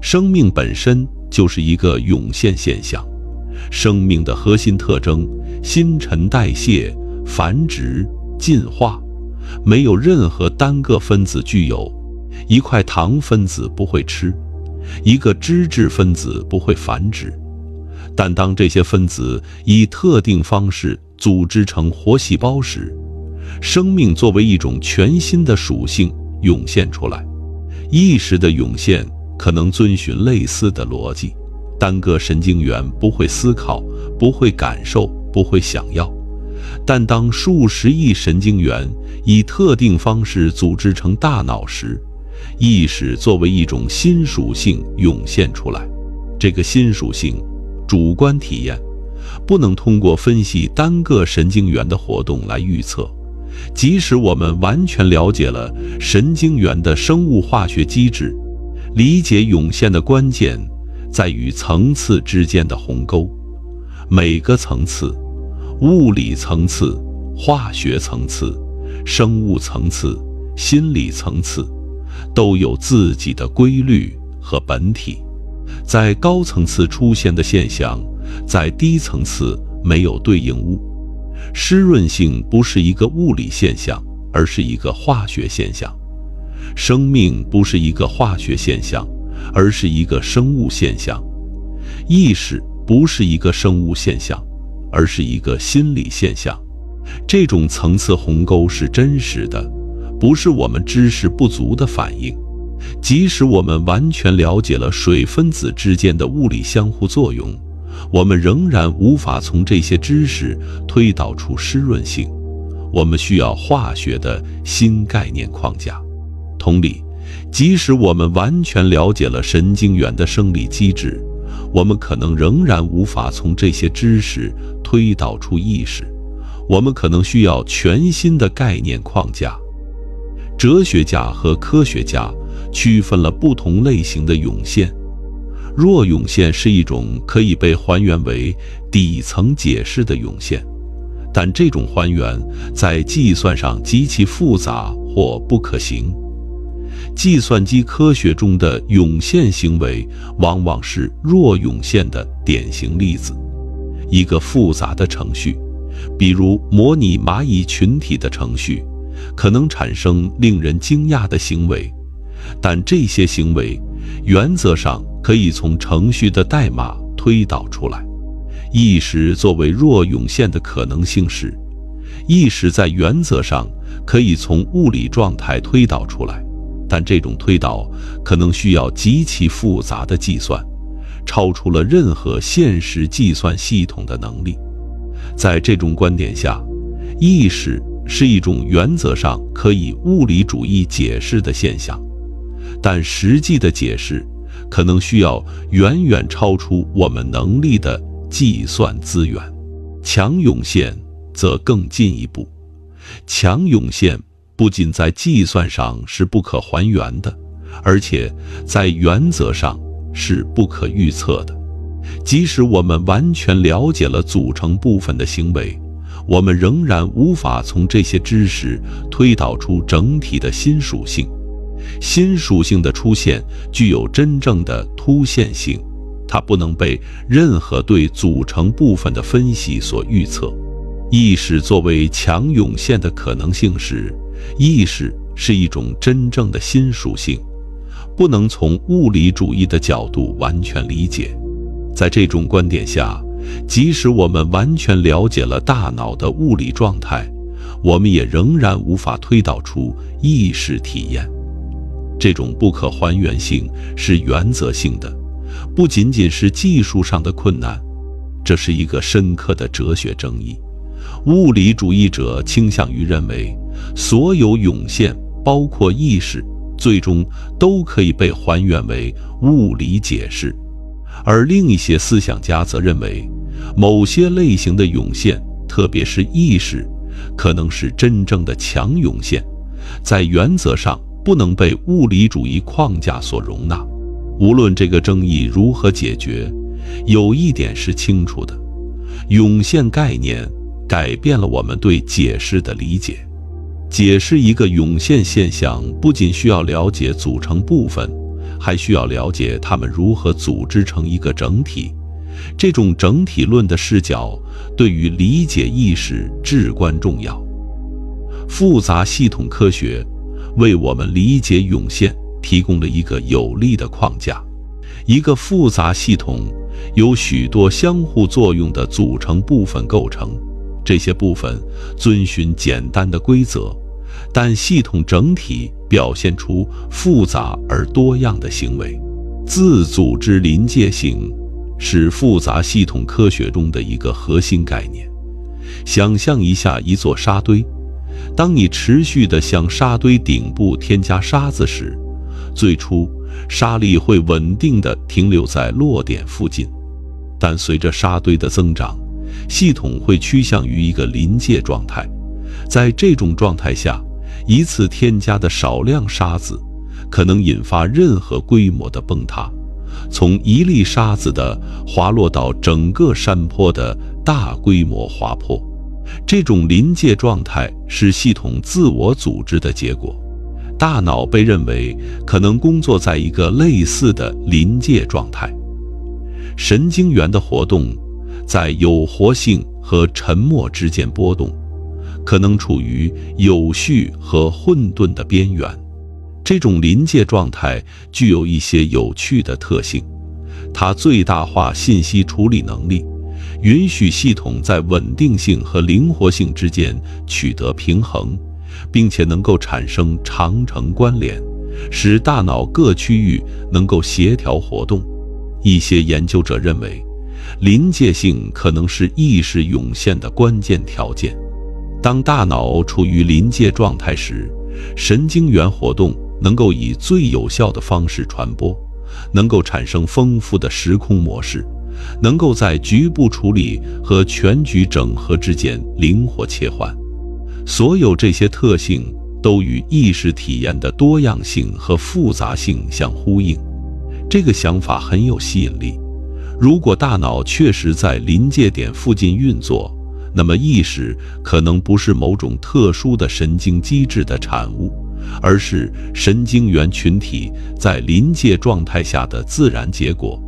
生命本身就是一个涌现现象，生命的核心特征新陈代谢、繁殖、进化，没有任何单个分子具有。一块糖分子不会吃，一个脂质分子不会繁殖，但当这些分子以特定方式组织成活细胞时，生命作为一种全新的属性涌现出来。意识的涌现可能遵循类似的逻辑，单个神经元不会思考，不会感受，不会想要，但当数十亿神经元以特定方式组织成大脑时，意识作为一种新属性涌现出来。这个新属性，主观体验，不能通过分析单个神经元的活动来预测。即使我们完全了解了神经元的生物化学机制，理解涌现的关键在于层次之间的鸿沟。每个层次，物理层次、化学层次、生物层次、心理层次，都有自己的规律和本体。在高层次出现的现象，在低层次没有对应物。湿润性不是一个物理现象，而是一个化学现象。生命不是一个化学现象，而是一个生物现象。意识不是一个生物现象，而是一个心理现象。这种层次鸿沟是真实的，不是我们知识不足的反应。即使我们完全了解了水分子之间的物理相互作用，我们仍然无法从这些知识推导出湿润性。我们需要化学的新概念框架。同理，即使我们完全了解了神经元的生理机制，我们可能仍然无法从这些知识推导出意识。我们可能需要全新的概念框架。哲学家和科学家区分了不同类型的涌现。弱涌现是一种可以被还原为底层解释的涌现，但这种还原在计算上极其复杂或不可行。计算机科学中的涌现行为往往是弱涌现的典型例子。一个复杂的程序，比如模拟蚂蚁群体的程序，可能产生令人惊讶的行为，但这些行为原则上可以从程序的代码推导出来。意识作为弱涌现的可能性是，意识在原则上可以从物理状态推导出来，但这种推导可能需要极其复杂的计算，超出了任何现实计算系统的能力。在这种观点下，意识是一种原则上可以物理主义解释的现象，但实际的解释可能需要远远超出我们能力的计算资源。强涌现则更进一步，强涌现不仅在计算上是不可还原的，而且在原则上是不可预测的。即使我们完全了解了组成部分的行为，我们仍然无法从这些知识推导出整体的新属性。新属性的出现具有真正的突现性，它不能被任何对组成部分的分析所预测。意识作为强涌现的可能性时，意识是一种真正的新属性，不能从物理主义的角度完全理解。在这种观点下，即使我们完全了解了大脑的物理状态，我们也仍然无法推导出意识体验。这种不可还原性是原则性的，不仅仅是技术上的困难，这是一个深刻的哲学争议。物理主义者倾向于认为，所有涌现，包括意识，最终都可以被还原为物理解释。而另一些思想家则认为，某些类型的涌现，特别是意识，可能是真正的强涌现，在原则上不能被物理主义框架所容纳。无论这个争议如何解决，有一点是清楚的：涌现概念改变了我们对解释的理解。解释一个涌现现象，不仅需要了解组成部分，还需要了解它们如何组织成一个整体。这种整体论的视角对于理解意识至关重要。复杂系统科学为我们理解涌现提供了一个有力的框架。一个复杂系统由许多相互作用的组成部分构成，这些部分遵循简单的规则，但系统整体表现出复杂而多样的行为。自组织临界性是复杂系统科学中的一个核心概念。想象一下一座沙堆，当你持续地向沙堆顶部添加沙子时，最初沙粒会稳定地停留在落点附近，但随着沙堆的增长，系统会趋向于一个临界状态。在这种状态下，一次添加的少量沙子可能引发任何规模的崩塌，从一粒沙子的滑落到整个山坡的大规模滑坡。这种临界状态是系统自我组织的结果。大脑被认为可能工作在一个类似的临界状态。神经元的活动在有活性和沉默之间波动，可能处于有序和混沌的边缘。这种临界状态具有一些有趣的特性，它最大化信息处理能力，允许系统在稳定性和灵活性之间取得平衡，并且能够产生长程关联，使大脑各区域能够协调活动。一些研究者认为，临界性可能是意识涌现的关键条件。当大脑处于临界状态时，神经元活动能够以最有效的方式传播，能够产生丰富的时空模式，能够在局部处理和全局整合之间灵活切换。所有这些特性都与意识体验的多样性和复杂性相呼应。这个想法很有吸引力。如果大脑确实在临界点附近运作，那么意识可能不是某种特殊的神经机制的产物，而是神经元群体在临界状态下的自然结果。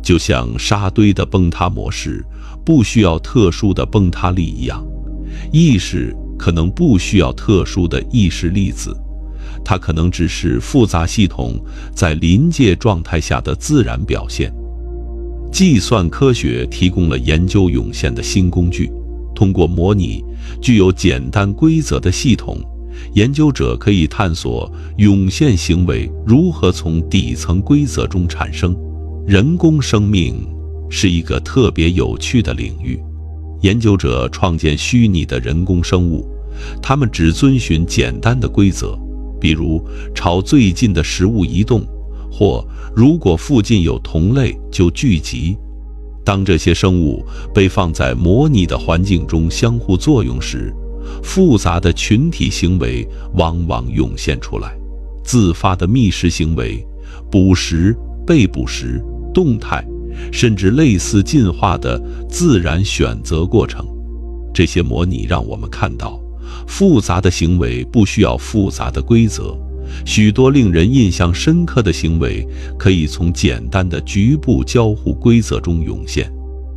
就像沙堆的崩塌模式不需要特殊的崩塌力一样，意识可能不需要特殊的意识粒子，它可能只是复杂系统在临界状态下的自然表现。计算科学提供了研究涌现的新工具，通过模拟具有简单规则的系统，研究者可以探索涌现行为如何从底层规则中产生。人工生命是一个特别有趣的领域。研究者创建虚拟的人工生物，他们只遵循简单的规则，比如朝最近的食物移动，或如果附近有同类就聚集。当这些生物被放在模拟的环境中相互作用时，复杂的群体行为往往涌现出来，自发的觅食行为、捕食、被捕食、动态，甚至类似进化的自然选择过程。这些模拟让我们看到，复杂的行为不需要复杂的规则，许多令人印象深刻的行为可以从简单的局部交互规则中涌现。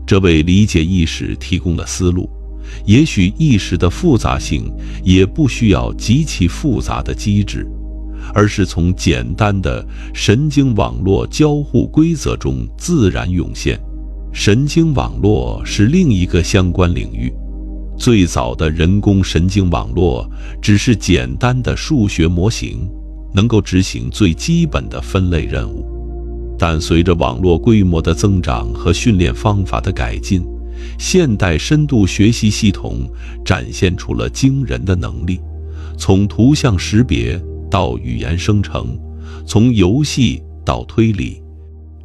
这为理解意识提供了思路。也许意识的复杂性也不需要极其复杂的机制，而是从简单的神经网络交互规则中自然涌现。神经网络是另一个相关领域。最早的人工神经网络只是简单的数学模型，能够执行最基本的分类任务。但随着网络规模的增长和训练方法的改进，现代深度学习系统展现出了惊人的能力，从图像识别到语言生成，从游戏到推理。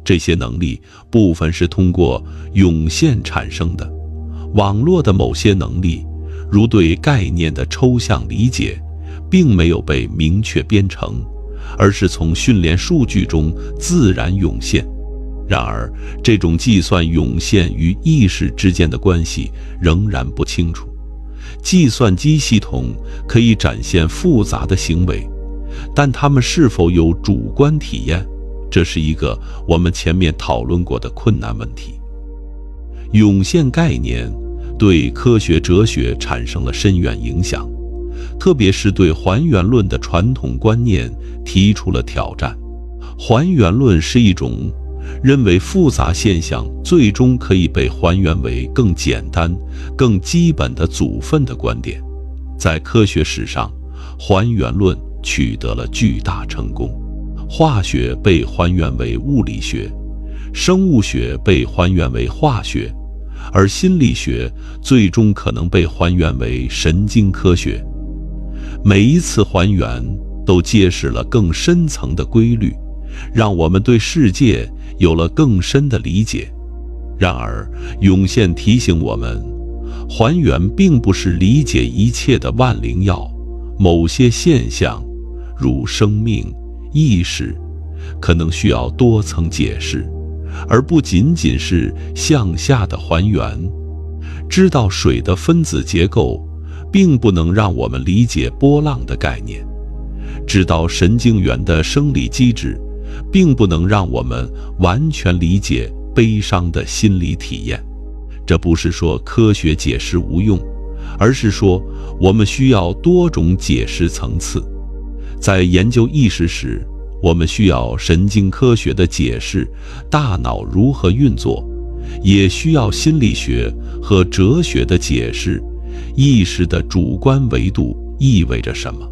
这些能力部分是通过涌现产生的。网络的某些能力，如对概念的抽象理解，并没有被明确编程，而是从训练数据中自然涌现。然而，这种计算涌现与意识之间的关系仍然不清楚。计算机系统可以展现复杂的行为，但它们是否有主观体验，这是一个我们前面讨论过的困难问题。涌现概念对科学哲学产生了深远影响，特别是对还原论的传统观念提出了挑战。还原论是一种认为复杂现象最终可以被还原为更简单、更基本的组分的观点。在科学史上，还原论取得了巨大成功。化学被还原为物理学，生物学被还原为化学，而心理学最终可能被还原为神经科学。每一次还原都揭示了更深层的规律，让我们对世界有了更深的理解。然而，涌现提醒我们，还原并不是理解一切的万灵药。某些现象，如生命、意识，可能需要多层解释，而不仅仅是向下的还原。知道水的分子结构，并不能让我们理解波浪的概念。知道神经元的生理机制，并不能让我们完全理解悲伤的心理体验。这不是说科学解释无用，而是说我们需要多种解释层次。在研究意识时，我们需要神经科学的解释大脑如何运作，也需要心理学和哲学的解释意识的主观维度意味着什么，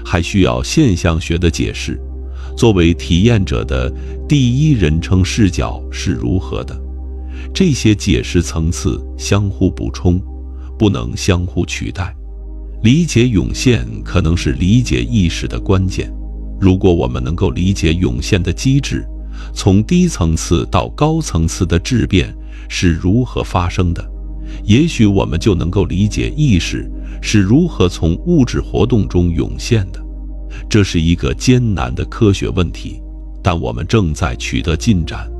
还需要现象学的解释作为体验者的第一人称视角是如何的。这些解释层次相互补充，不能相互取代。理解涌现可能是理解意识的关键。如果我们能够理解涌现的机制，从低层次到高层次的质变是如何发生的，也许我们就能够理解意识是如何从物质活动中涌现的。这是一个艰难的科学问题，但我们正在取得进展。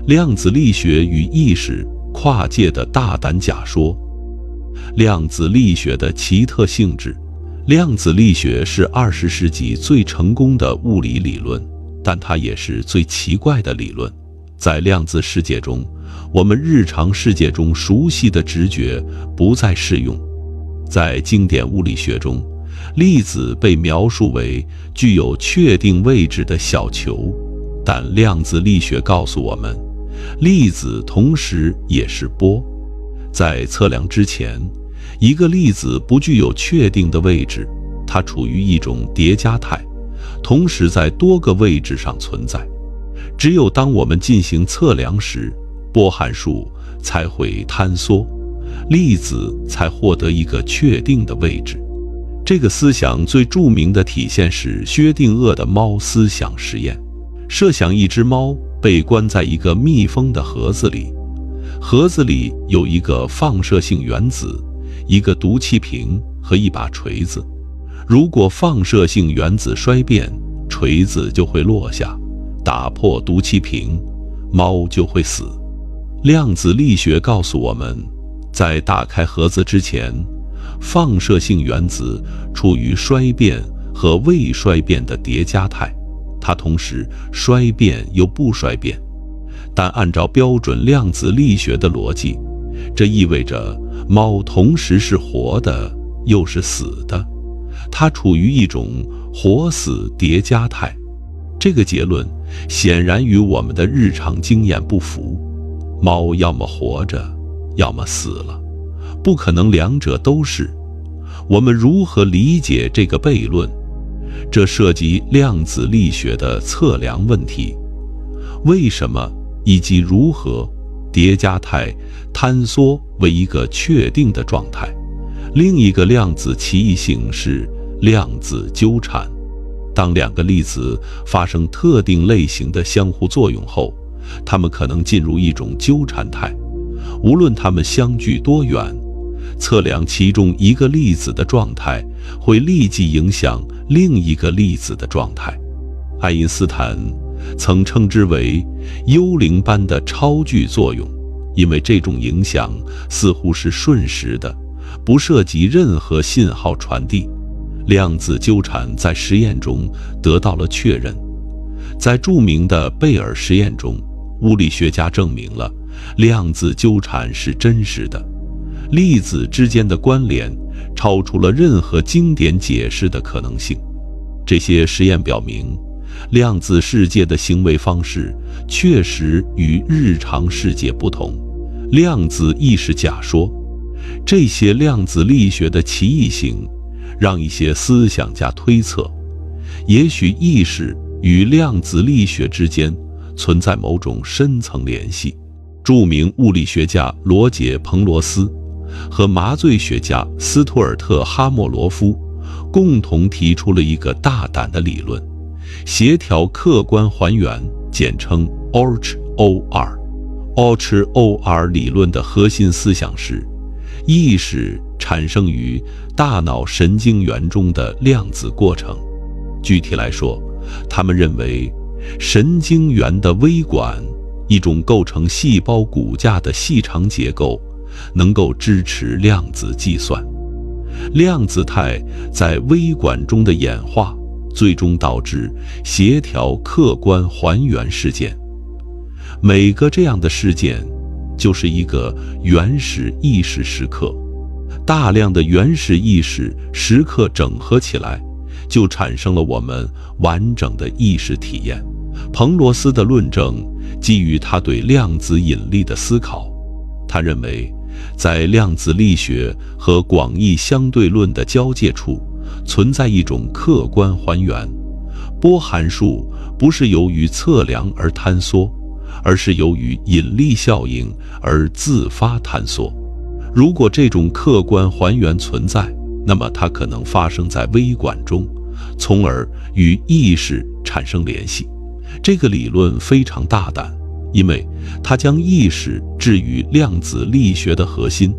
量子力学与意识跨界的大胆假说。量子力学的奇特性质。量子力学是20世纪最成功的物理理论，但它也是最奇怪的理论。在量子世界中，我们日常世界中熟悉的直觉不再适用。在经典物理学中，粒子被描述为具有确定位置的小球，但量子力学告诉我们，粒子同时也是波。在测量之前，一个粒子不具有确定的位置，它处于一种叠加态，同时在多个位置上存在。只有当我们进行测量时，波函数才会坍缩，粒子才获得一个确定的位置。这个思想最著名的体现是薛定谔的猫思想实验。设想一只猫被关在一个密封的盒子里，盒子里有一个放射性原子、一个毒气瓶和一把锤子。如果放射性原子衰变，锤子就会落下，打破毒气瓶，猫就会死。量子力学告诉我们，在打开盒子之前，放射性原子处于衰变和未衰变的叠加态，它同时衰变又不衰变。但按照标准量子力学的逻辑，这意味着猫同时是活的又是死的，它处于一种活死叠加态。这个结论显然与我们的日常经验不符。猫要么活着，要么死了，不可能两者都是。我们如何理解这个悖论？这涉及量子力学的测量问题。为什么以及如何叠加态坍缩为一个确定的状态？另一个量子奇异性是量子纠缠。当两个粒子发生特定类型的相互作用后，它们可能进入一种纠缠态，无论它们相距多远。测量其中一个粒子的状态会立即影响另一个粒子的状态。爱因斯坦曾称之为幽灵般的超距作用，因为这种影响似乎是瞬时的，不涉及任何信号传递。量子纠缠在实验中得到了确认。在著名的贝尔实验中，物理学家证明了量子纠缠是真实的，粒子之间的关联超出了任何经典解释的可能性。这些实验表明，量子世界的行为方式确实与日常世界不同。量子意识假说。这些量子力学的奇异性让一些思想家推测，也许意识与量子力学之间存在某种深层联系。著名物理学家罗杰·彭罗斯和麻醉学家斯图尔特·哈莫罗夫共同提出了一个大胆的理论：协调客观还原，简称 OR。OR 理论的核心思想是，意识产生于大脑神经元中的量子过程。具体来说，他们认为神经元的微管，一种构成细胞骨架的细长结构，能够支持量子计算。量子态在微管中的演化，最终导致协调客观还原事件，每个这样的事件就是一个原始意识时刻，大量的原始意识时刻整合起来，就产生了我们完整的意识体验。彭罗斯的论证基于他对量子引力的思考，他认为在量子力学和广义相对论的交界处存在一种客观还原，波函数不是由于测量而坍缩，而是由于引力效应而自发坍缩。如果这种客观还原存在，那么它可能发生在微管中，从而与意识产生联系。这个理论非常大胆，因为它将意识置于量子力学的核心。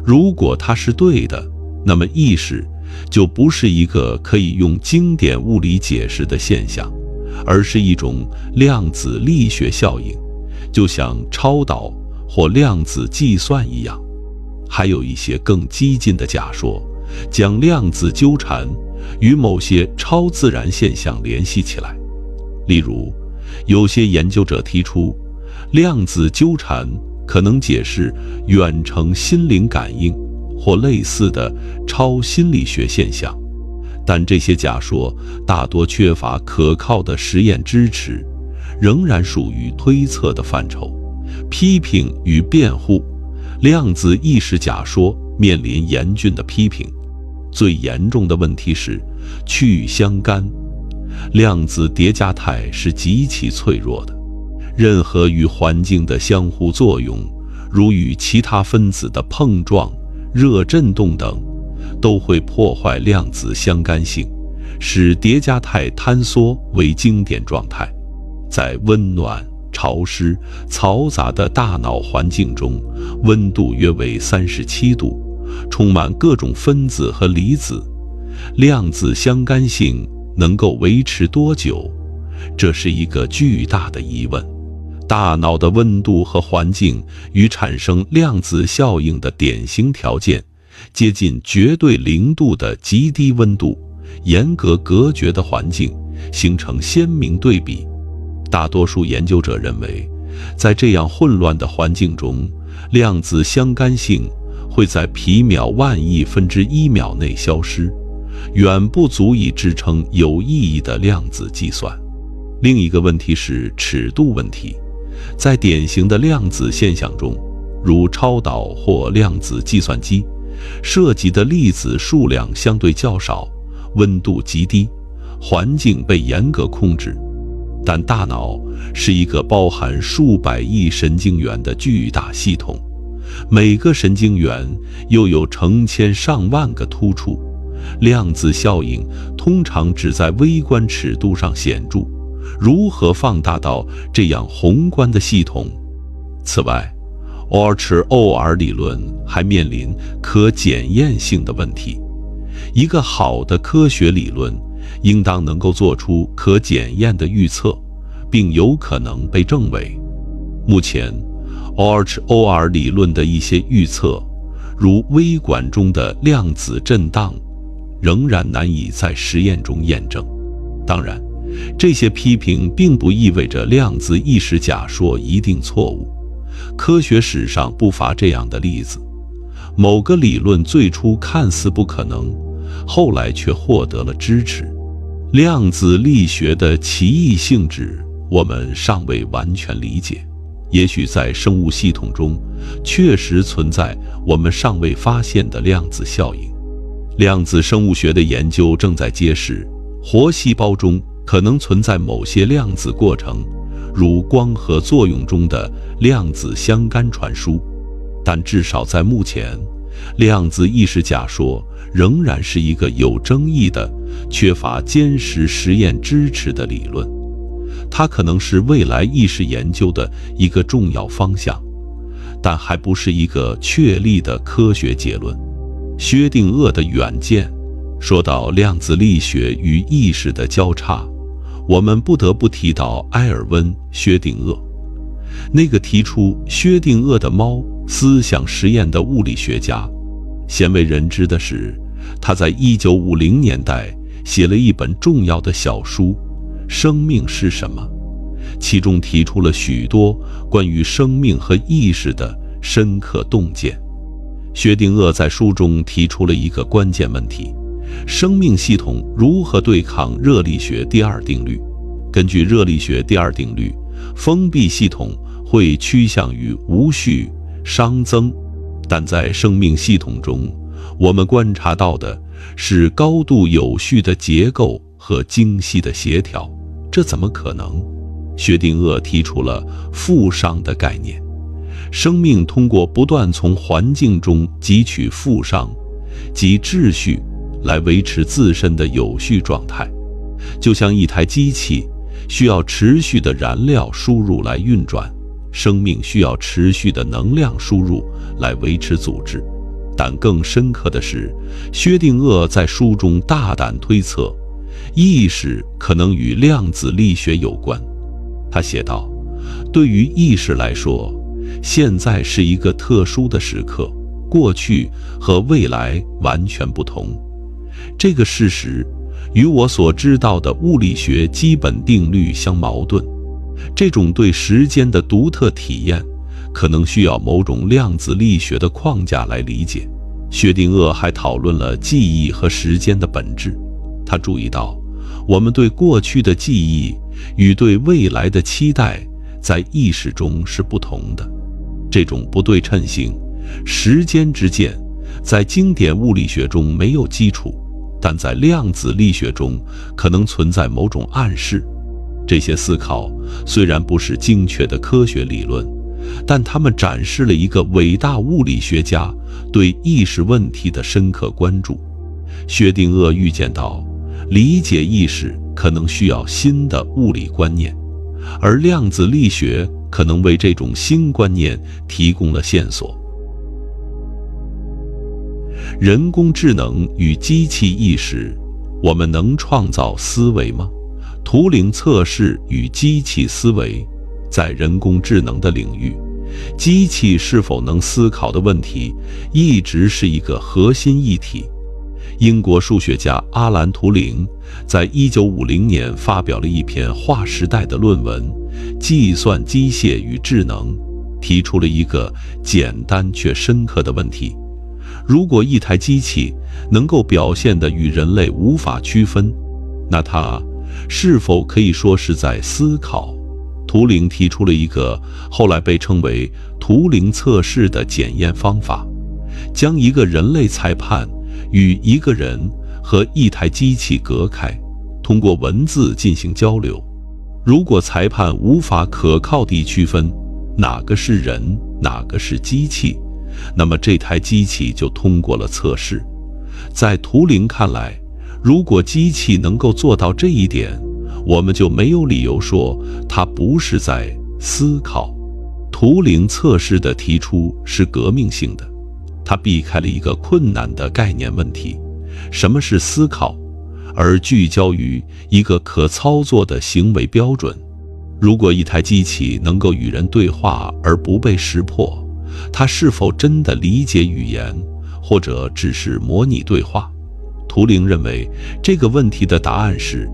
如果它是对的，那么意识就不是一个可以用经典物理解释的现象，而是一种量子力学效应，就像超导或量子计算一样。还有一些更激进的假说，将量子纠缠与某些超自然现象联系起来。例如，有些研究者提出，量子纠缠可能解释远程心灵感应或类似的超心理学现象，但这些假说大多缺乏可靠的实验支持，仍然属于推测的范畴。批评与辩护，量子意识假说面临严峻的批评。最严重的问题是去相干。量子叠加态是极其脆弱的，任何与环境的相互作用，如与其他分子的碰撞、热振动等，都会破坏量子相干性，使叠加态坍缩为经典状态。在温暖、潮湿、嘈杂的大脑环境中，温度约为37度，充满各种分子和离子，量子相干性能够维持多久？这是一个巨大的疑问。大脑的温度和环境与产生量子效应的典型条件，接近绝对0度的极低温度、严格隔绝的环境，形成鲜明对比。大多数研究者认为，在这样混乱的环境中，量子相干性会在皮秒万亿分之一秒内消失，远不足以支撑有意义的量子计算。另一个问题是尺度问题。在典型的量子现象中，如超导或量子计算机，涉及的粒子数量相对较少，温度极低，环境被严格控制。但大脑是一个包含数百亿神经元的巨大系统，每个神经元又有成千上万个突触，量子效应通常只在微观尺度上显著，如何放大到这样宏观的系统？此外，OR 理论还面临可检验性的问题。一个好的科学理论应当能够做出可检验的预测，并有可能被证伪。目前OR 理论的一些预测，如微管中的量子震荡，仍然难以在实验中验证。当然，这些批评并不意味着量子意识假说一定错误。科学史上不乏这样的例子，某个理论最初看似不可能，后来却获得了支持。量子力学的奇异性质我们尚未完全理解，也许在生物系统中确实存在我们尚未发现的量子效应。量子生物学的研究正在揭示，活细胞中可能存在某些量子过程，如光合作用中的量子相干传输。但至少在目前，量子意识假说仍然是一个有争议的、缺乏坚实实验支持的理论。它可能是未来意识研究的一个重要方向，但还不是一个确立的科学结论。薛定谔的远见说到量子力学与意识的交叉，我们不得不提到埃尔温·薛定谔，那个提出薛定谔的猫思想实验的物理学家。鲜为人知的是，他在1950年代写了一本重要的小书《生命是什么》。其中提出了许多关于生命和意识的深刻洞见。薛定谔在书中提出了一个关键问题：生命系统如何对抗热力学第二定律？根据热力学第二定律，封闭系统会趋向于无序熵增，但在生命系统中，我们观察到的是高度有序的结构和精细的协调。这怎么可能？薛定谔提出了负熵的概念，生命通过不断从环境中汲取负熵及秩序来维持自身的有序状态，就像一台机器需要持续的燃料输入来运转，生命需要持续的能量输入来维持组织。但更深刻的是，薛定谔在书中大胆推测，意识可能与量子力学有关。他写道，对于意识来说，现在是一个特殊的时刻，过去和未来完全不同。这个事实与我所知道的物理学基本定律相矛盾。这种对时间的独特体验可能需要某种量子力学的框架来理解。薛定谔还讨论了记忆和时间的本质。他注意到，我们对过去的记忆与对未来的期待在意识中是不同的。这种不对称性，时间之间，在经典物理学中没有基础，但在量子力学中可能存在某种暗示。这些思考虽然不是精确的科学理论，但它们展示了一个伟大物理学家对意识问题的深刻关注。薛定谔预见到，理解意识可能需要新的物理观念，而量子力学可能为这种新观念提供了线索。人工智能与机器意识，我们能创造思维吗？图灵测试与机器思维，在人工智能的领域，机器是否能思考的问题一直是一个核心议题。英国数学家阿兰·图灵在1950年发表了一篇划时代的论文《计算机械与智能》，提出了一个简单却深刻的问题：如果一台机器能够表现得与人类无法区分，那它是否可以说是在思考？图灵提出了一个后来被称为图灵测试的检验方法，将一个人类裁判与一个人和一台机器隔开，通过文字进行交流。如果裁判无法可靠地区分哪个是人，哪个是机器，那么这台机器就通过了测试。在图灵看来，如果机器能够做到这一点，我们就没有理由说它不是在思考。图灵测试的提出是革命性的，它避开了一个困难的概念问题：什么是思考，而聚焦于一个可操作的行为标准。如果一台机器能够与人对话而不被识破，它是否真的理解语言，或者只是模拟对话？图灵认为这个问题的答案是，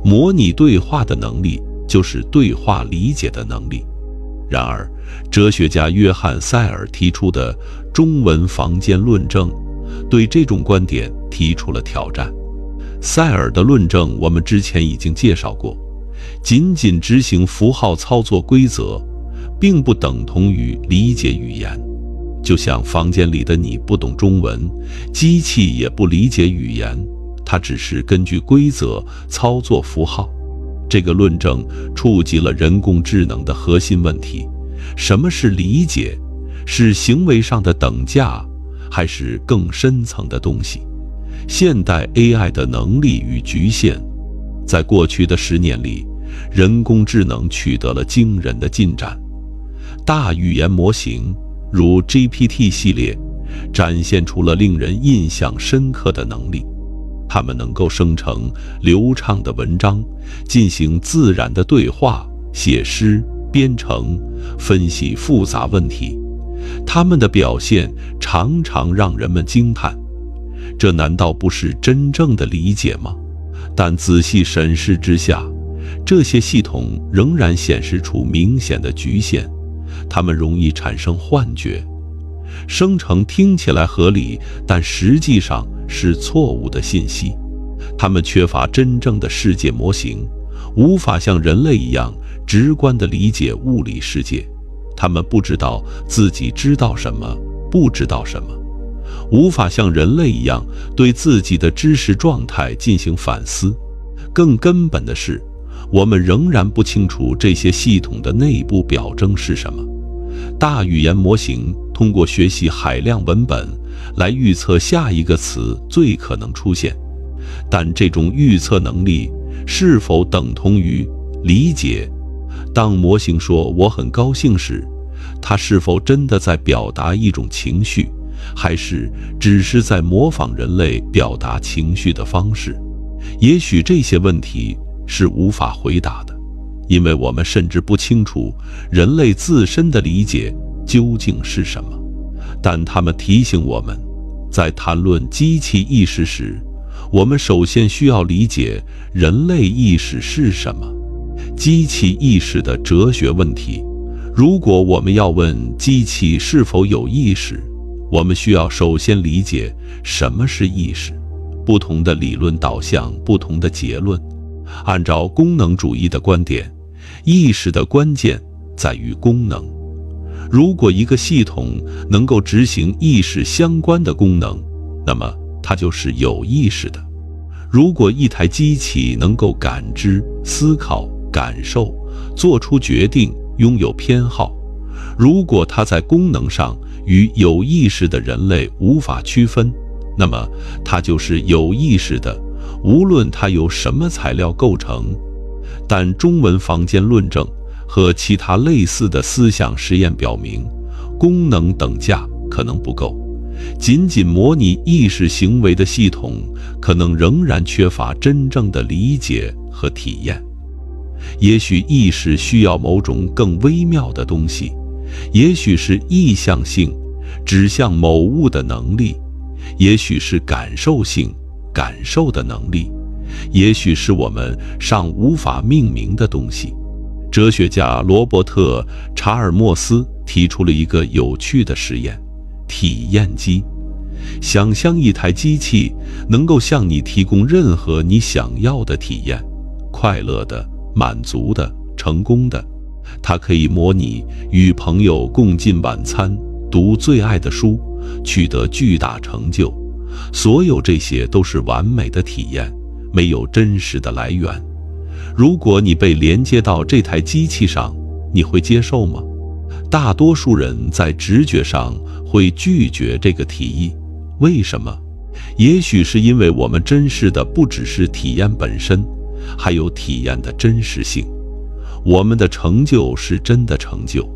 模拟对话的能力就是对话理解的能力。然而，哲学家约翰·塞尔提出的中文房间论证对这种观点提出了挑战。塞尔的论证我们之前已经介绍过，仅仅执行符号操作规则并不等同于理解语言。就像房间里的你不懂中文，机器也不理解语言，它只是根据规则操作符号。这个论证触及了人工智能的核心问题：什么是理解？是行为上的等价，还是更深层的东西？现代 AI 的能力与局限。在过去的10年里，人工智能取得了惊人的进展。大语言模型如 GPT 系列展现出了令人印象深刻的能力，它们能够生成流畅的文章，进行自然的对话，写诗、编程、分析复杂问题。它们的表现常常让人们惊叹，这难道不是真正的理解吗？但仔细审视之下，这些系统仍然显示出明显的局限，它们容易产生幻觉，生成听起来合理但实际上是错误的信息。它们缺乏真正的世界模型，无法像人类一样直观地理解物理世界。它们不知道自己知道什么，不知道什么，无法像人类一样对自己的知识状态进行反思。更根本的是，我们仍然不清楚这些系统的内部表征是什么。大语言模型通过学习海量文本来预测下一个词最可能出现，但这种预测能力是否等同于理解？当模型说我很高兴时，它是否真的在表达一种情绪，还是只是在模仿人类表达情绪的方式？也许这些问题是无法回答的，因为我们甚至不清楚人类自身的理解究竟是什么。但它们提醒我们，在谈论机器意识时，我们首先需要理解人类意识是什么。机器意识的哲学问题。如果我们要问机器是否有意识，我们需要首先理解什么是意识。不同的理论导向不同的结论。按照功能主义的观点，意识的关键在于功能。如果一个系统能够执行意识相关的功能，那么它就是有意识的。如果一台机器能够感知、思考、感受、做出决定、拥有偏好，如果它在功能上与有意识的人类无法区分，那么它就是有意识的，无论它由什么材料构成。但中文坊间论证和其他类似的思想实验表明，功能等价可能不够，仅仅模拟意识行为的系统可能仍然缺乏真正的理解和体验。也许意识需要某种更微妙的东西，也许是意向性指向某物的能力，也许是感受性感受的能力，也许是我们尚无法命名的东西。哲学家罗伯特·查尔默斯提出了一个有趣的实验：体验机。想象一台机器能够向你提供任何你想要的体验，快乐的、满足的、成功的。它可以模拟与朋友共进晚餐，读最爱的书，取得巨大成就。所有这些都是完美的体验，没有真实的来源。如果你被连接到这台机器上，你会接受吗？大多数人在直觉上会拒绝这个提议。为什么？也许是因为我们珍视的不只是体验本身，还有体验的真实性。我们的成就是真的成就，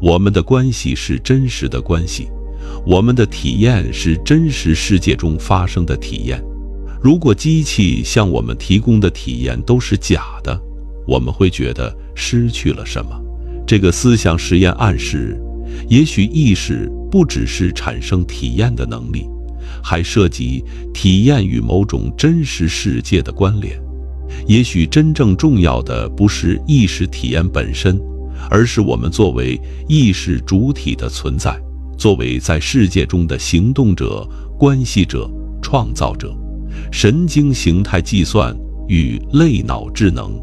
我们的关系是真实的关系，我们的体验是真实世界中发生的体验。如果机器向我们提供的体验都是假的，我们会觉得失去了什么。这个思想实验暗示，也许意识不只是产生体验的能力，还涉及体验与某种真实世界的关联。也许真正重要的不是意识体验本身，而是我们作为意识主体的存在，作为在世界中的行动者、关系者、创造者。神经形态计算与类脑智能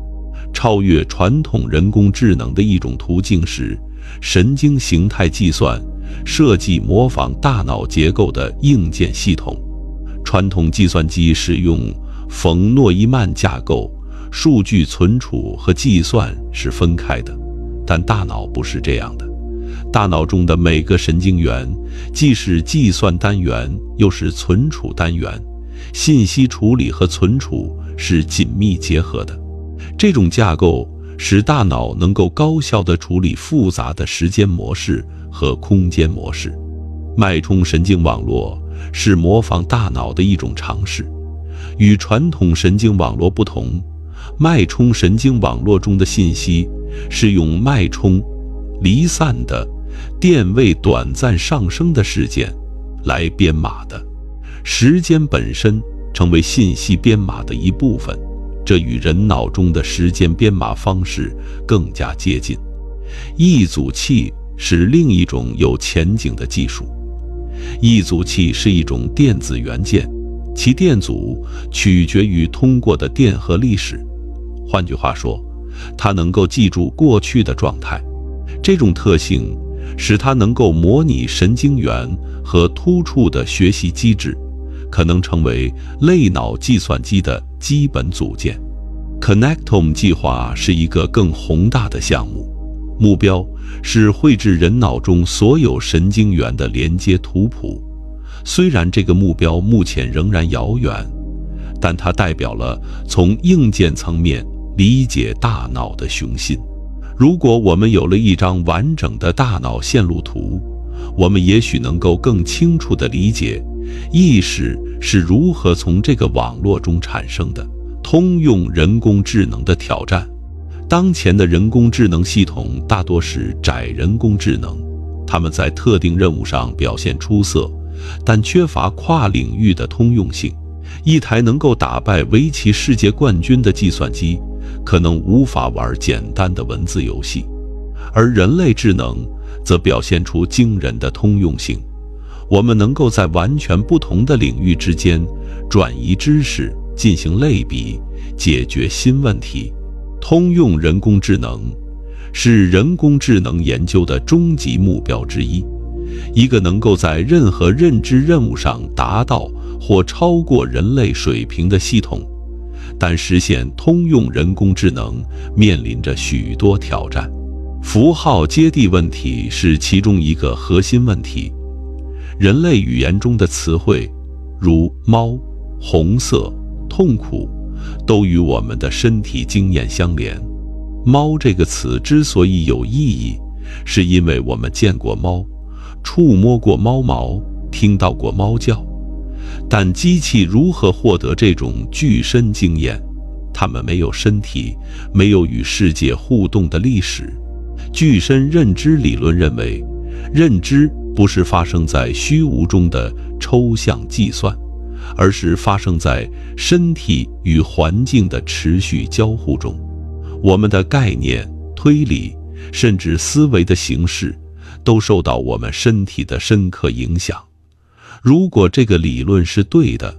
超越传统人工智能的一种途径是神经形态计算设计模仿大脑结构的硬件系统。传统计算机使用冯诺依曼架构，数据存储和计算是分开的，但大脑不是这样的。大脑中的每个神经元既是计算单元，又是存储单元，信息处理和存储是紧密结合的。这种架构使大脑能够高效地处理复杂的时间模式和空间模式。脉冲神经网络是模仿大脑的一种尝试。与传统神经网络不同，脉冲神经网络中的信息是用脉冲离散的电位短暂上升的事件来编码的。时间本身成为信息编码的一部分，这与人脑中的时间编码方式更加接近。忆阻器是另一种有前景的技术。忆阻器是一种电子元件，其电阻取决于通过的电荷历史。换句话说，它能够记住过去的状态。这种特性使它能够模拟神经元和突触的学习机制，可能成为类脑计算机的基本组件。Connectome 计划是一个更宏大的项目，目标是绘制人脑中所有神经元的连接图谱。虽然这个目标目前仍然遥远，但它代表了从硬件层面理解大脑的雄心。如果我们有了一张完整的大脑线路图，我们也许能够更清楚地理解意识是如何从这个网络中产生的。通用人工智能的挑战。当前的人工智能系统大多是窄人工智能，它们在特定任务上表现出色，但缺乏跨领域的通用性。一台能够打败围棋世界冠军的计算机可能无法玩简单的文字游戏，而人类智能则表现出惊人的通用性。我们能够在完全不同的领域之间转移知识，进行类比，解决新问题。通用人工智能是人工智能研究的终极目标之一，一个能够在任何认知任务上达到或超过人类水平的系统。但实现通用人工智能面临着许多挑战。符号接地问题是其中一个核心问题。人类语言中的词汇，如猫、红色、痛苦，都与我们的身体经验相连。猫这个词之所以有意义，是因为我们见过猫，触摸过猫毛，听到过猫叫。但机器如何获得这种具身经验？它们没有身体，没有与世界互动的历史。具身认知理论认为，认知不是发生在虚无中的抽象计算，而是发生在身体与环境的持续交互中。我们的概念、推理，甚至思维的形式，都受到我们身体的深刻影响。如果这个理论是对的，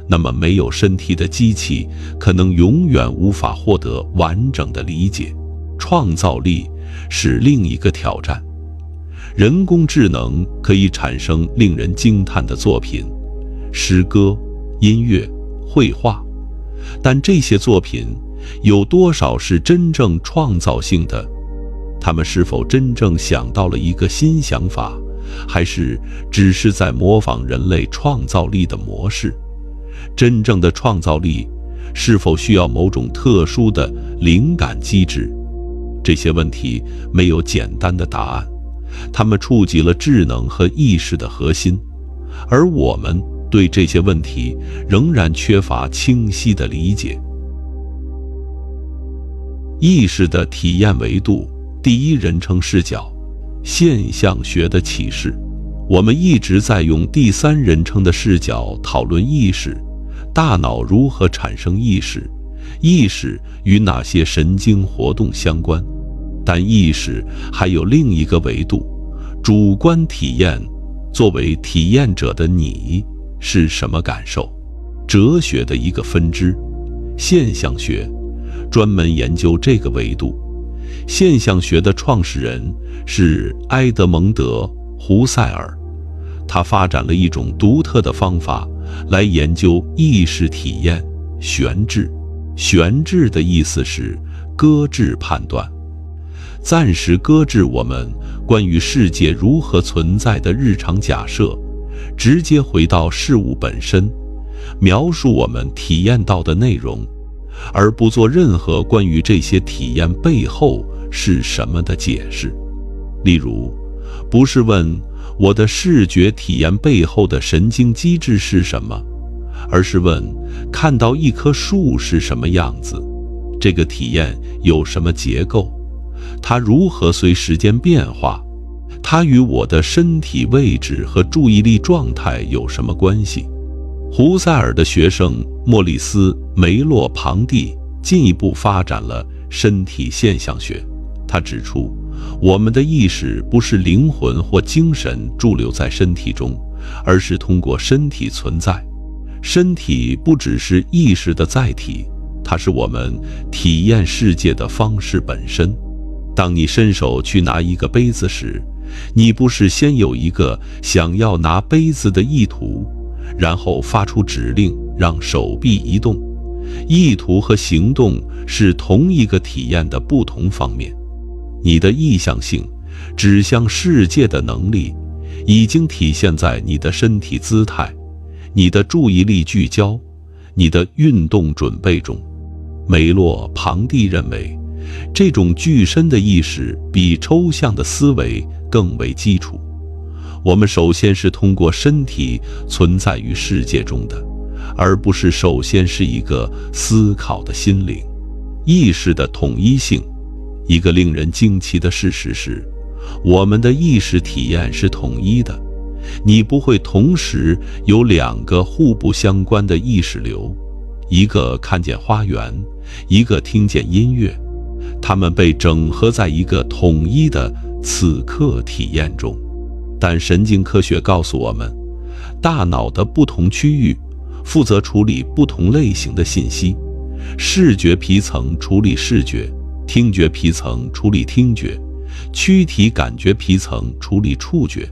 那么没有身体的机器可能永远无法获得完整的理解。创造力是另一个挑战。人工智能可以产生令人惊叹的作品，诗歌、音乐、绘画，但这些作品有多少是真正创造性的？他们是否真正想到了一个新想法，还是只是在模仿人类创造力的模式？真正的创造力是否需要某种特殊的灵感机制？这些问题没有简单的答案，它们触及了智能和意识的核心，而我们对这些问题仍然缺乏清晰的理解。意识的体验维度，第一人称视角，现象学的启示。我们一直在用第三人称的视角讨论意识，大脑如何产生意识，意识与哪些神经活动相关。但意识还有另一个维度，主观体验。作为体验者的你是什么感受？哲学的一个分支，现象学，专门研究这个维度。现象学的创始人是埃德蒙德·胡塞尔，他发展了一种独特的方法来研究意识体验，悬置。悬置的意思是搁置判断，暂时搁置我们关于世界如何存在的日常假设，直接回到事物本身，描述我们体验到的内容，而不做任何关于这些体验背后是什么的解释。例如，不是问我的视觉体验背后的神经机制是什么，而是问看到一棵树是什么样子，这个体验有什么结构，它如何随时间变化，它与我的身体位置和注意力状态有什么关系。胡塞尔的学生莫里斯·梅洛庞蒂进一步发展了身体现象学。他指出，我们的意识不是灵魂或精神驻留在身体中，而是通过身体存在。身体不只是意识的载体，它是我们体验世界的方式本身。当你伸手去拿一个杯子时，你不是先有一个想要拿杯子的意图，然后发出指令让手臂移动。意图和行动是同一个体验的不同方面。你的意向性指向世界的能力已经体现在你的身体姿态、你的注意力聚焦、你的运动准备中。梅洛庞蒂认为，这种具身的意识比抽象的思维更为基础。我们首先是通过身体存在于世界中的，而不是首先是一个思考的心灵。意识的统一性。一个令人惊奇的事实是，我们的意识体验是统一的。你不会同时有两个互不相关的意识流，一个看见花园，一个听见音乐，它们被整合在一个统一的此刻体验中。但神经科学告诉我们，大脑的不同区域负责处理不同类型的信息，视觉皮层处理视觉，听觉皮层处理听觉，躯体感觉皮层处理触觉。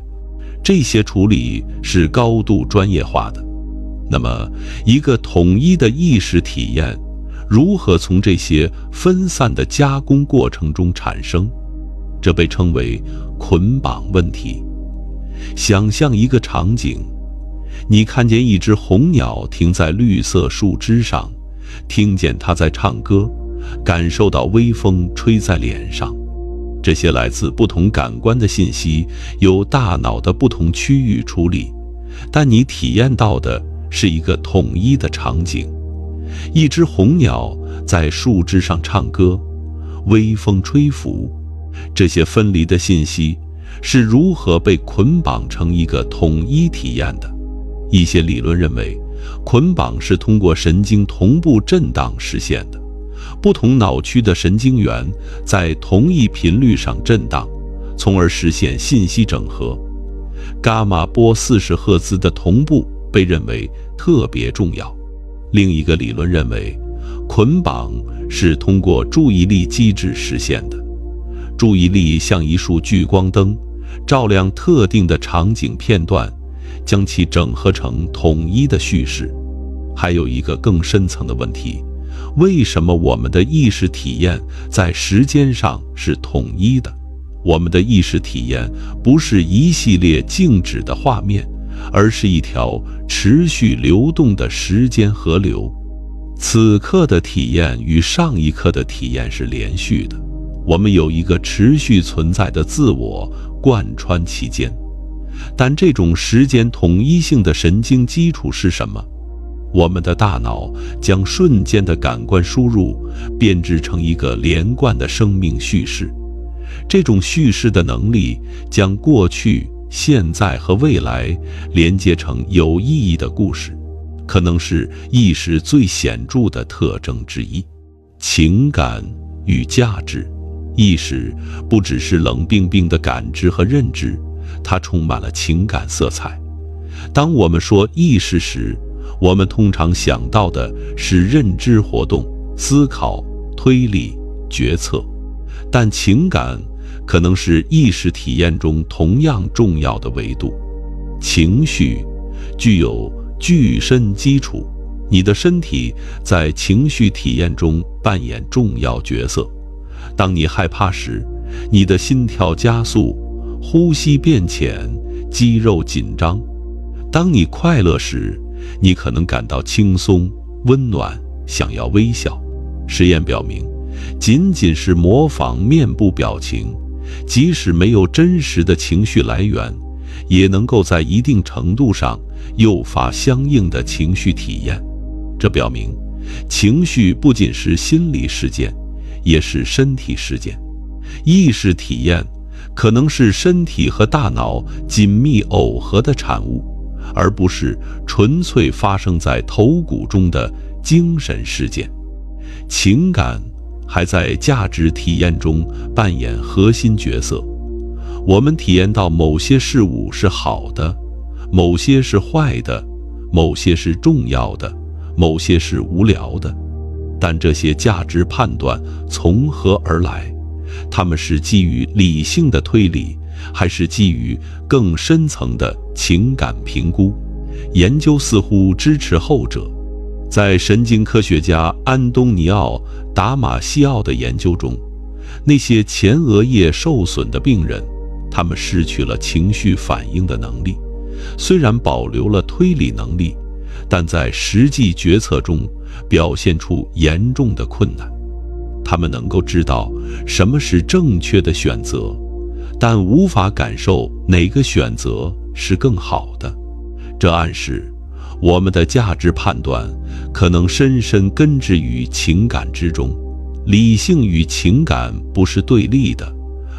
这些处理是高度专业化的。那么，一个统一的意识体验如何从这些分散的加工过程中产生？这被称为捆绑问题。想象一个场景，你看见一只红鸟停在绿色树枝上，听见它在唱歌，感受到微风吹在脸上。这些来自不同感官的信息由大脑的不同区域处理，但你体验到的是一个统一的场景。一只红鸟在树枝上唱歌，微风吹拂。这些分离的信息是如何被捆绑成一个统一体验的？一些理论认为，捆绑是通过神经同步震荡实现的。不同脑区的神经元在同一频率上震荡，从而实现信息整合。伽马波40赫兹的同步被认为特别重要。另一个理论认为，捆绑是通过注意力机制实现的。注意力像一束聚光灯，照亮特定的场景片段，将其整合成统一的叙事。还有一个更深层的问题，为什么我们的意识体验在时间上是统一的？我们的意识体验不是一系列静止的画面，而是一条持续流动的时间河流。此刻的体验与上一刻的体验是连续的，我们有一个持续存在的自我贯穿其间。但这种时间统一性的神经基础是什么？我们的大脑将瞬间的感官输入编织成一个连贯的生命叙事。这种叙事的能力将过去、现在和未来连接成有意义的故事，可能是意识最显著的特征之一。情感与价值。意识不只是冷冰冰的感知和认知，它充满了情感色彩。当我们说意识时，我们通常想到的是认知活动、思考、推理、决策，但情感可能是意识体验中同样重要的维度。情绪具有具身基础，你的身体在情绪体验中扮演重要角色。当你害怕时，你的心跳加速，呼吸变浅，肌肉紧张。当你快乐时，你可能感到轻松、温暖，想要微笑。实验表明，仅仅是模仿面部表情，即使没有真实的情绪来源，也能够在一定程度上诱发相应的情绪体验。这表明，情绪不仅是心理事件，也是身体事件。意识体验可能是身体和大脑紧密耦合的产物，而不是纯粹发生在头骨中的精神事件。情感还在价值体验中扮演核心角色。我们体验到某些事物是好的，某些是坏的，某些是重要的，某些是无聊的。但这些价值判断从何而来？它们是基于理性的推理，还是基于更深层的情感评估？研究似乎支持后者。在神经科学家安东尼奥·达马西奥的研究中，那些前额叶受损的病人，他们失去了情绪反应的能力，虽然保留了推理能力，但在实际决策中表现出严重的困难。他们能够知道什么是正确的选择，但无法感受哪个选择是更好的。这暗示我们的价值判断可能深深根植于情感之中。理性与情感不是对立的，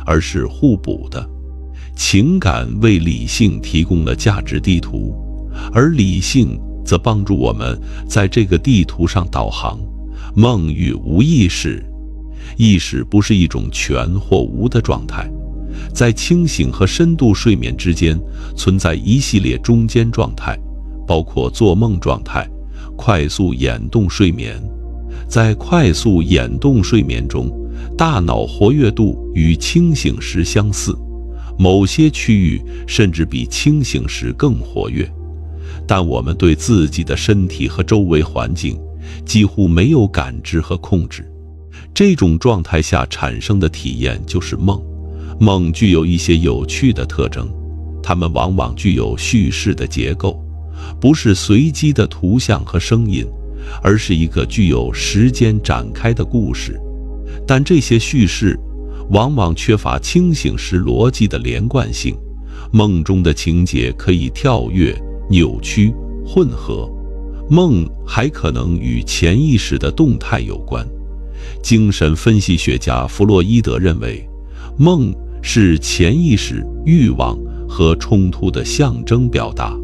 而是互补的。情感为理性提供了价值地图，而理性则帮助我们在这个地图上导航。梦与无意识，意识不是一种全或无的状态，在清醒和深度睡眠之间存在一系列中间状态，包括做梦状态、快速眼动睡眠。在快速眼动睡眠中，大脑活跃度与清醒时相似，某些区域甚至比清醒时更活跃。但我们对自己的身体和周围环境几乎没有感知和控制。这种状态下产生的体验就是梦。梦具有一些有趣的特征，它们往往具有叙事的结构，不是随机的图像和声音，而是一个具有时间展开的故事。但这些叙事往往缺乏清醒时逻辑的连贯性，梦中的情节可以跳跃、扭曲、混合。梦还可能与潜意识的动态有关。精神分析学家弗洛伊德认为，梦是潜意识、欲望和冲突的象征表达。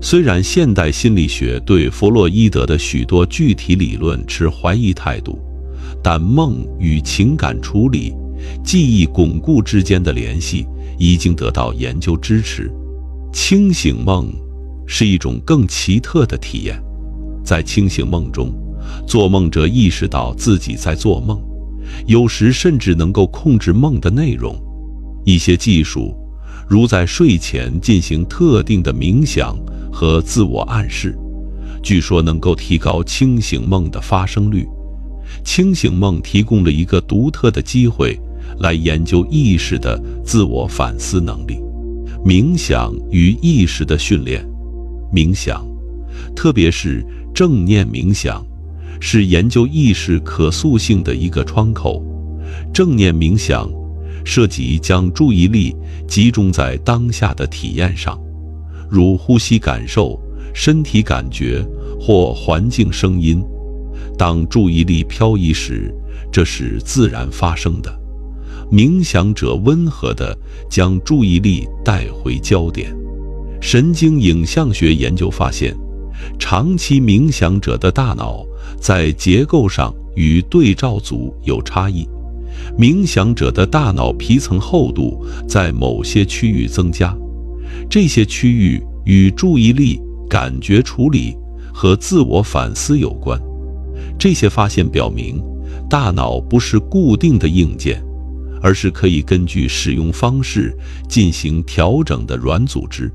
虽然现代心理学对弗洛伊德的许多具体理论持怀疑态度，但梦与情感处理、记忆巩固之间的联系已经得到研究支持。清醒梦是一种更奇特的体验。在清醒梦中，做梦者意识到自己在做梦，有时甚至能够控制梦的内容。一些技术，如在睡前进行特定的冥想和自我暗示，据说能够提高清醒梦的发生率。清醒梦提供了一个独特的机会来研究意识的自我反思能力。冥想与意识的训练。冥想，特别是正念冥想，是研究意识可塑性的一个窗口。正念冥想涉及将注意力集中在当下的体验上，如呼吸感受、身体感觉或环境声音。当注意力漂移时，这是自然发生的。冥想者温和地将注意力带回焦点。神经影像学研究发现，长期冥想者的大脑在结构上与对照组有差异。冥想者的大脑皮层厚度在某些区域增加，这些区域与注意力、感觉处理和自我反思有关。这些发现表明，大脑不是固定的硬件，而是可以根据使用方式进行调整的软组织。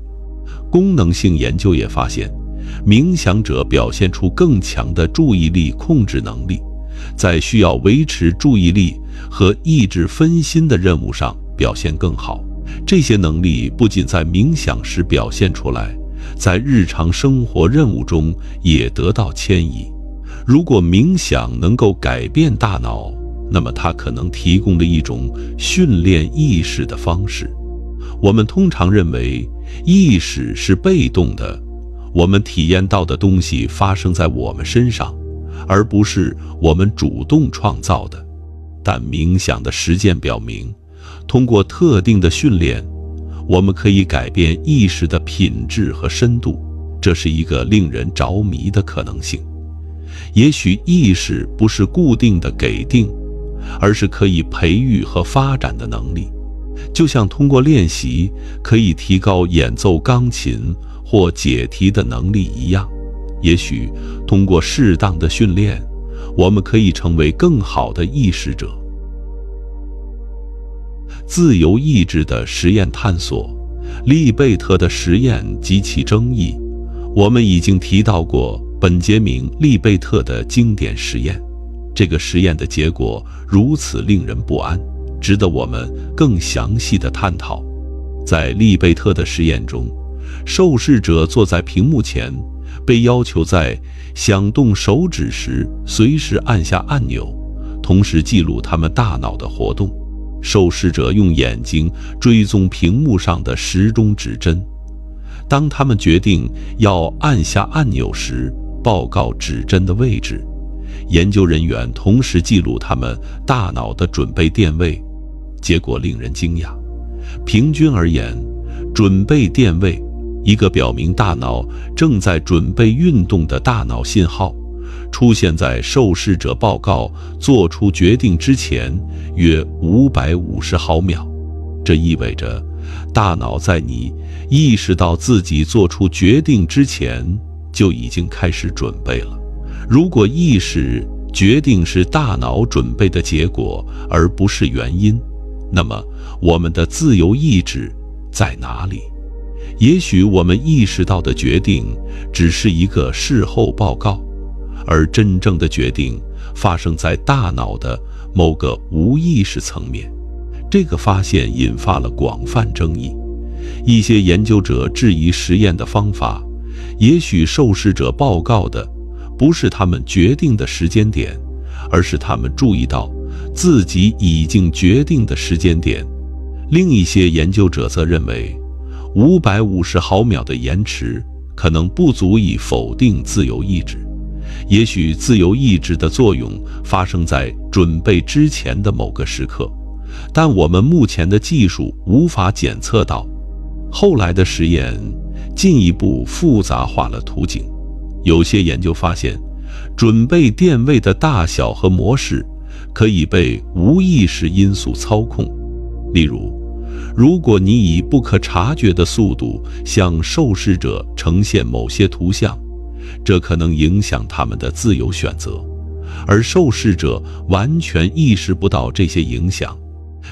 功能性研究也发现，冥想者表现出更强的注意力控制能力，在需要维持注意力和抑制分心的任务上表现更好。这些能力不仅在冥想时表现出来，在日常生活任务中也得到迁移。如果冥想能够改变大脑，那么它可能提供了一种训练意识的方式。我们通常认为意识是被动的，我们体验到的东西发生在我们身上，而不是我们主动创造的。但冥想的实践表明，通过特定的训练，我们可以改变意识的品质和深度，这是一个令人着迷的可能性。也许意识不是固定的给定，而是可以培育和发展的能力。就像通过练习可以提高演奏钢琴或解题的能力一样，也许通过适当的训练，我们可以成为更好的意识者。自由意志的实验探索，利贝特的实验及其争议。我们已经提到过本杰明·利贝特的经典实验，这个实验的结果如此令人不安，值得我们更详细的探讨。在利贝特的实验中，受试者坐在屏幕前，被要求在想动手指时随时按下按钮，同时记录他们大脑的活动。受试者用眼睛追踪屏幕上的时钟指针，当他们决定要按下按钮时，报告指针的位置。研究人员同时记录他们大脑的准备电位，结果令人惊讶。平均而言，准备电位，一个表明大脑正在准备运动的大脑信号，出现在受试者报告做出决定之前约550毫秒。这意味着大脑在你意识到自己做出决定之前就已经开始准备了。如果意识决定是大脑准备的结果而不是原因，那么我们的自由意志在哪里？也许我们意识到的决定只是一个事后报告，而真正的决定发生在大脑的某个无意识层面。这个发现引发了广泛争议。一些研究者质疑实验的方法，也许受试者报告的不是他们决定的时间点，而是他们注意到自己已经决定的时间点。另一些研究者则认为，550毫秒的延迟可能不足以否定自由意志。也许自由意志的作用发生在准备之前的某个时刻，但我们目前的技术无法检测到。后来的实验进一步复杂化了图景。有些研究发现，准备电位的大小和模式可以被无意识因素操控。例如，如果你以不可察觉的速度向受试者呈现某些图像，这可能影响他们的自由选择，而受试者完全意识不到这些影响。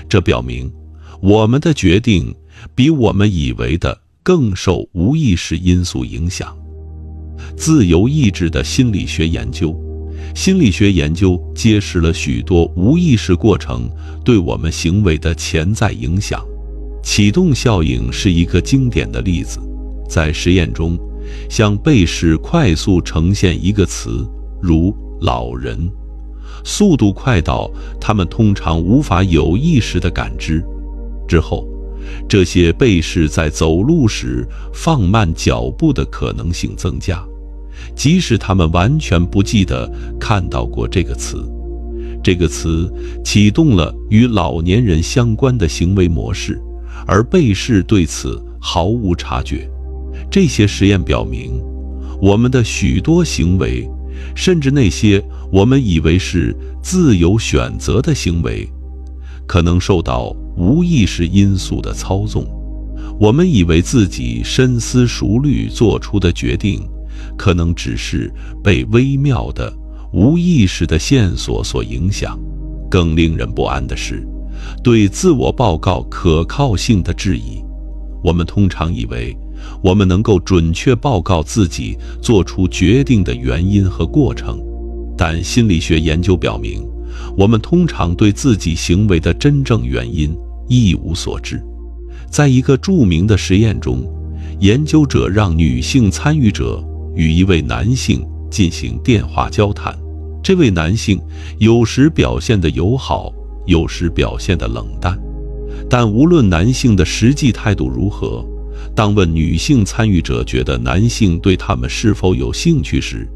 这表明我们的决定比我们以为的更受无意识因素影响。自由意志的心理学研究，心理学研究揭示了许多无意识过程对我们行为的潜在影响。启动效应是一个经典的例子。在实验中，向被试快速呈现一个词，如老人，速度快到他们通常无法有意识地感知。之后，这些被试在走路时放慢脚步的可能性增加，即使他们完全不记得看到过这个词。这个词启动了与老年人相关的行为模式，而被试对此毫无察觉。这些实验表明，我们的许多行为，甚至那些我们以为是自由选择的行为，可能受到无意识因素的操纵。我们以为自己深思熟虑做出的决定，可能只是被微妙的无意识的线索所影响。更令人不安的是，对自我报告可靠性的质疑。我们通常以为我们能够准确报告自己做出决定的原因和过程，但心理学研究表明，我们通常对自己行为的真正原因一无所知。在一个著名的实验中，研究者让女性参与者与一位男性进行电话交谈。这位男性有时表现得友好，有时表现得冷淡，但无论男性的实际态度如何，当问女性参与者觉得男性对他们是否有兴趣时，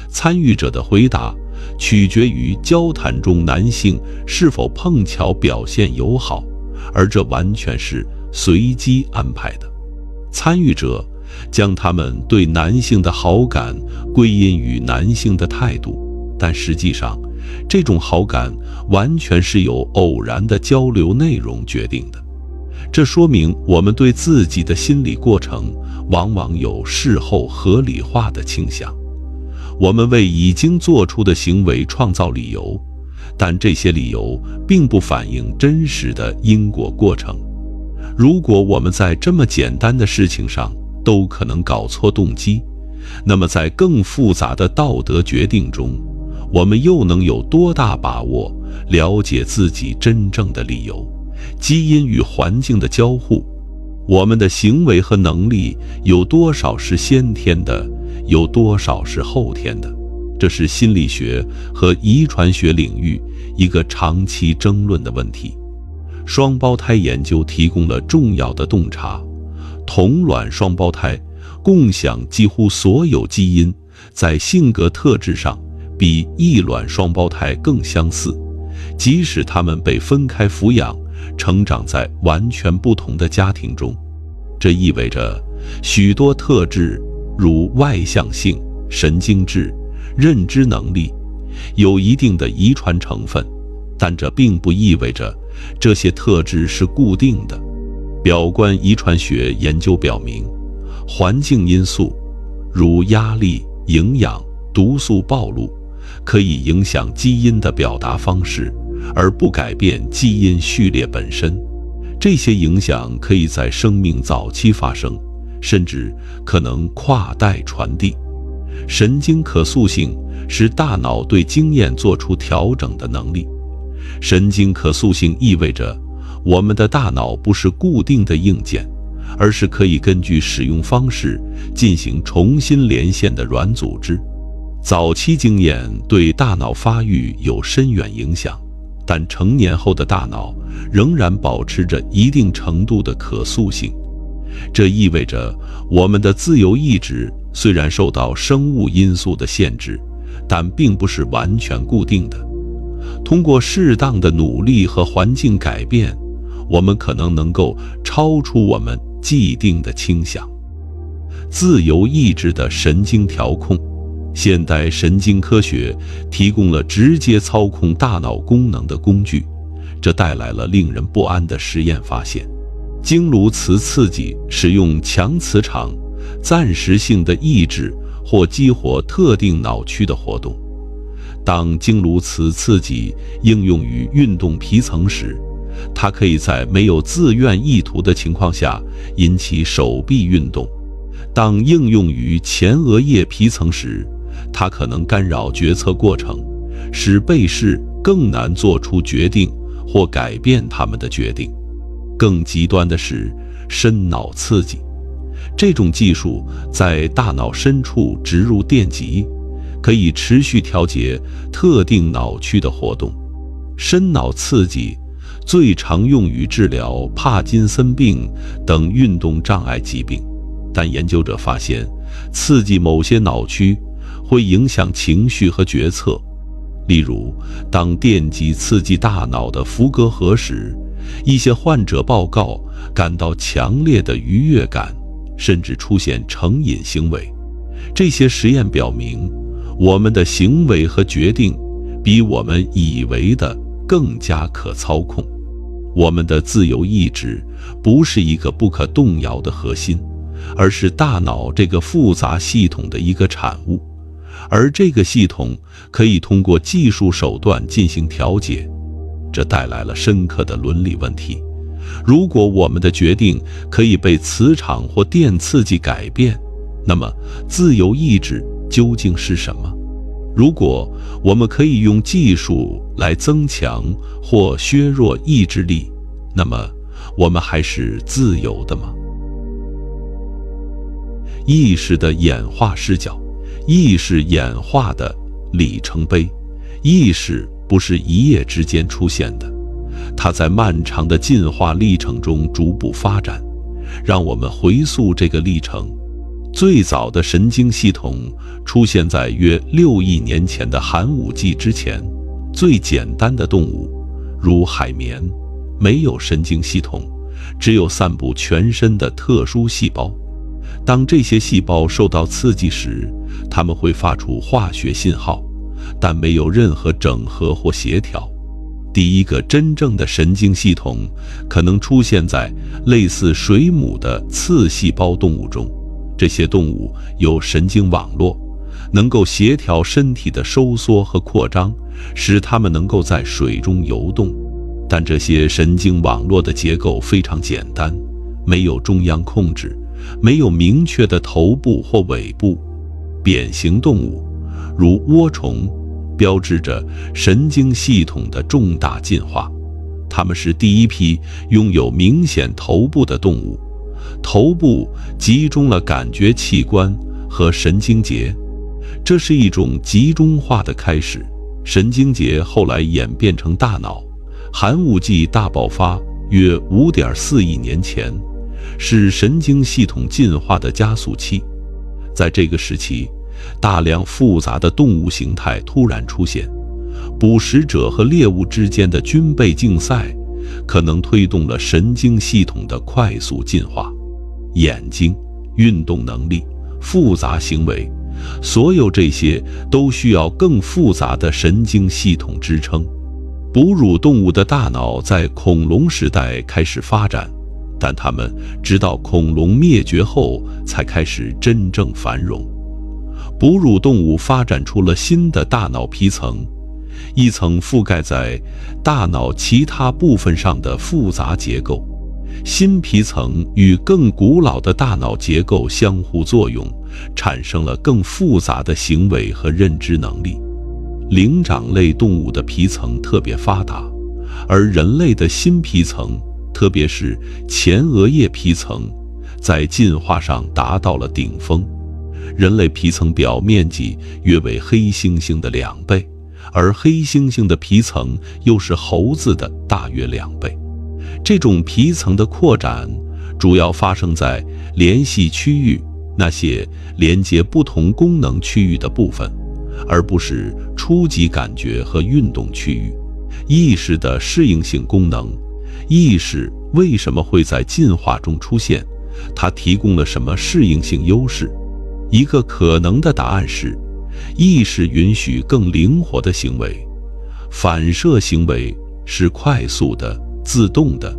参与者的回答取决于交谈中男性是否碰巧表现友好，而这完全是随机安排的。参与者将他们对男性的好感归因于男性的态度，但实际上，这种好感完全是由偶然的交流内容决定的。这说明我们对自己的心理过程往往有事后合理化的倾向。我们为已经做出的行为创造理由，但这些理由并不反映真实的因果过程。如果我们在这么简单的事情上都可能搞错动机，那么在更复杂的道德决定中，我们又能有多大把握了解自己真正的理由？基因与环境的交互，我们的行为和能力有多少是先天的，有多少是后天的？这是心理学和遗传学领域一个长期争论的问题。双胞胎研究提供了重要的洞察，同卵双胞胎共享几乎所有基因，在性格特质上比异卵双胞胎更相似，即使他们被分开抚养，成长在完全不同的家庭中。这意味着许多特质，如外向性、神经质、认知能力，有一定的遗传成分，但这并不意味着这些特质是固定的。表观遗传学研究表明，环境因素，如压力、营养、毒素暴露，可以影响基因的表达方式，而不改变基因序列本身。这些影响可以在生命早期发生，甚至可能跨代传递。神经可塑性是大脑对经验做出调整的能力。神经可塑性意味着我们的大脑不是固定的硬件，而是可以根据使用方式进行重新连线的软组织。早期经验对大脑发育有深远影响，但成年后的大脑仍然保持着一定程度的可塑性。这意味着我们的自由意志虽然受到生物因素的限制，但并不是完全固定的。通过适当的努力和环境改变，我们可能能够超出我们既定的倾向。自由意志的神经调控，现代神经科学提供了直接操控大脑功能的工具，这带来了令人不安的实验发现。经颅磁刺激使用强磁场，暂时性的抑制或激活特定脑区的活动。当经颅磁刺激应用于运动皮层时，它可以在没有自愿意图的情况下引起手臂运动；当应用于前额叶皮层时，它可能干扰决策过程，使被试更难做出决定或改变他们的决定。更极端的是深脑刺激，这种技术在大脑深处植入电极，可以持续调节特定脑区的活动。深脑刺激最常用于治疗帕金森病等运动障碍疾病，但研究者发现，刺激某些脑区会影响情绪和决策。例如，当电极刺激大脑的伏隔核时，一些患者报告感到强烈的愉悦感，甚至出现成瘾行为。这些实验表明，我们的行为和决定比我们以为的更加可操控。我们的自由意志不是一个不可动摇的核心，而是大脑这个复杂系统的一个产物，而这个系统可以通过技术手段进行调节。这带来了深刻的伦理问题。如果我们的决定可以被磁场或电刺激改变，那么自由意志究竟是什么？如果我们可以用技术来增强或削弱意志力，那么我们还是自由的吗？意识的演化视角，意识演化的里程碑。意识不是一夜之间出现的，它在漫长的进化历程中逐步发展。让我们回溯这个历程。最早的神经系统出现在约6亿年前的寒武纪之前。最简单的动物，如海绵，没有神经系统，只有散布全身的特殊细胞。当这些细胞受到刺激时，它们会发出化学信号，但没有任何整合或协调。第一个真正的神经系统可能出现在类似水母的刺细胞动物中，这些动物有神经网络，能够协调身体的收缩和扩张，使它们能够在水中游动。但这些神经网络的结构非常简单，没有中央控制，没有明确的头部或尾部。扁形动物，如涡虫，标志着神经系统的重大进化。它们是第一批拥有明显头部的动物，头部集中了感觉器官和神经节，这是一种集中化的开始。神经节后来演变成大脑。寒武纪大爆发约5.4亿年前，是神经系统进化的加速器。在这个时期，大量复杂的动物形态突然出现，捕食者和猎物之间的军备竞赛可能推动了神经系统的快速进化。眼睛、运动能力、复杂行为，所有这些都需要更复杂的神经系统支撑。哺乳动物的大脑在恐龙时代开始发展，但它们直到恐龙灭绝后才开始真正繁荣。哺乳动物发展出了新的大脑皮层，一层覆盖在大脑其他部分上的复杂结构。新皮层与更古老的大脑结构相互作用，产生了更复杂的行为和认知能力。灵长类动物的皮层特别发达，而人类的新皮层，特别是前额叶皮层，在进化上达到了顶峰。人类皮层表面积约为黑猩猩的2倍，而黑猩猩的皮层又是猴子的大约2倍。这种皮层的扩展主要发生在联系区域，那些连接不同功能区域的部分，而不是初级感觉和运动区域。意识的适应性功能，意识为什么会在进化中出现？它提供了什么适应性优势？一个可能的答案是，意识允许更灵活的行为。反射行为是快速的、自动的，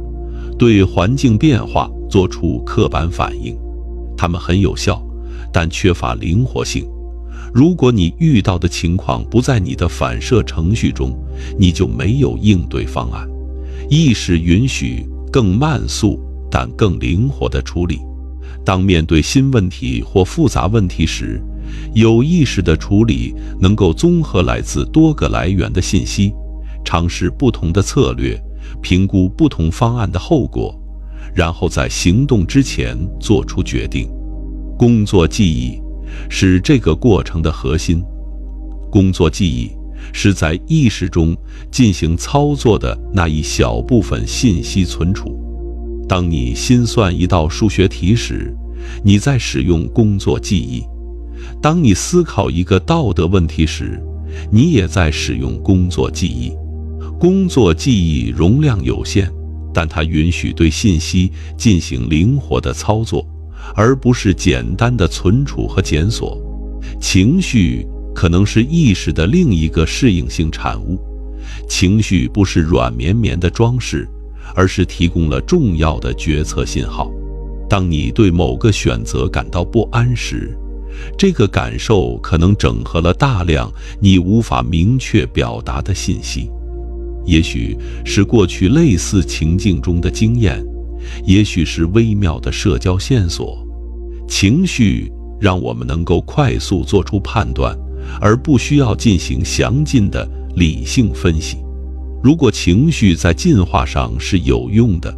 对环境变化做出刻板反应。它们很有效，但缺乏灵活性。如果你遇到的情况不在你的反射程序中，你就没有应对方案。意识允许更慢速但更灵活的处理。当面对新问题或复杂问题时，有意识的处理能够综合来自多个来源的信息，尝试不同的策略，评估不同方案的后果，然后在行动之前做出决定。工作记忆是这个过程的核心。工作记忆是在意识中进行操作的那一小部分信息存储。当你心算一道数学题时，你在使用工作记忆；当你思考一个道德问题时，你也在使用工作记忆。工作记忆容量有限，但它允许对信息进行灵活的操作，而不是简单的存储和检索。情绪可能是意识的另一个适应性产物。情绪不是软绵绵的装饰，而是提供了重要的决策信号。当你对某个选择感到不安时，这个感受可能整合了大量你无法明确表达的信息。也许是过去类似情境中的经验，也许是微妙的社交线索。情绪让我们能够快速做出判断，而不需要进行详尽的理性分析。如果情绪在进化上是有用的，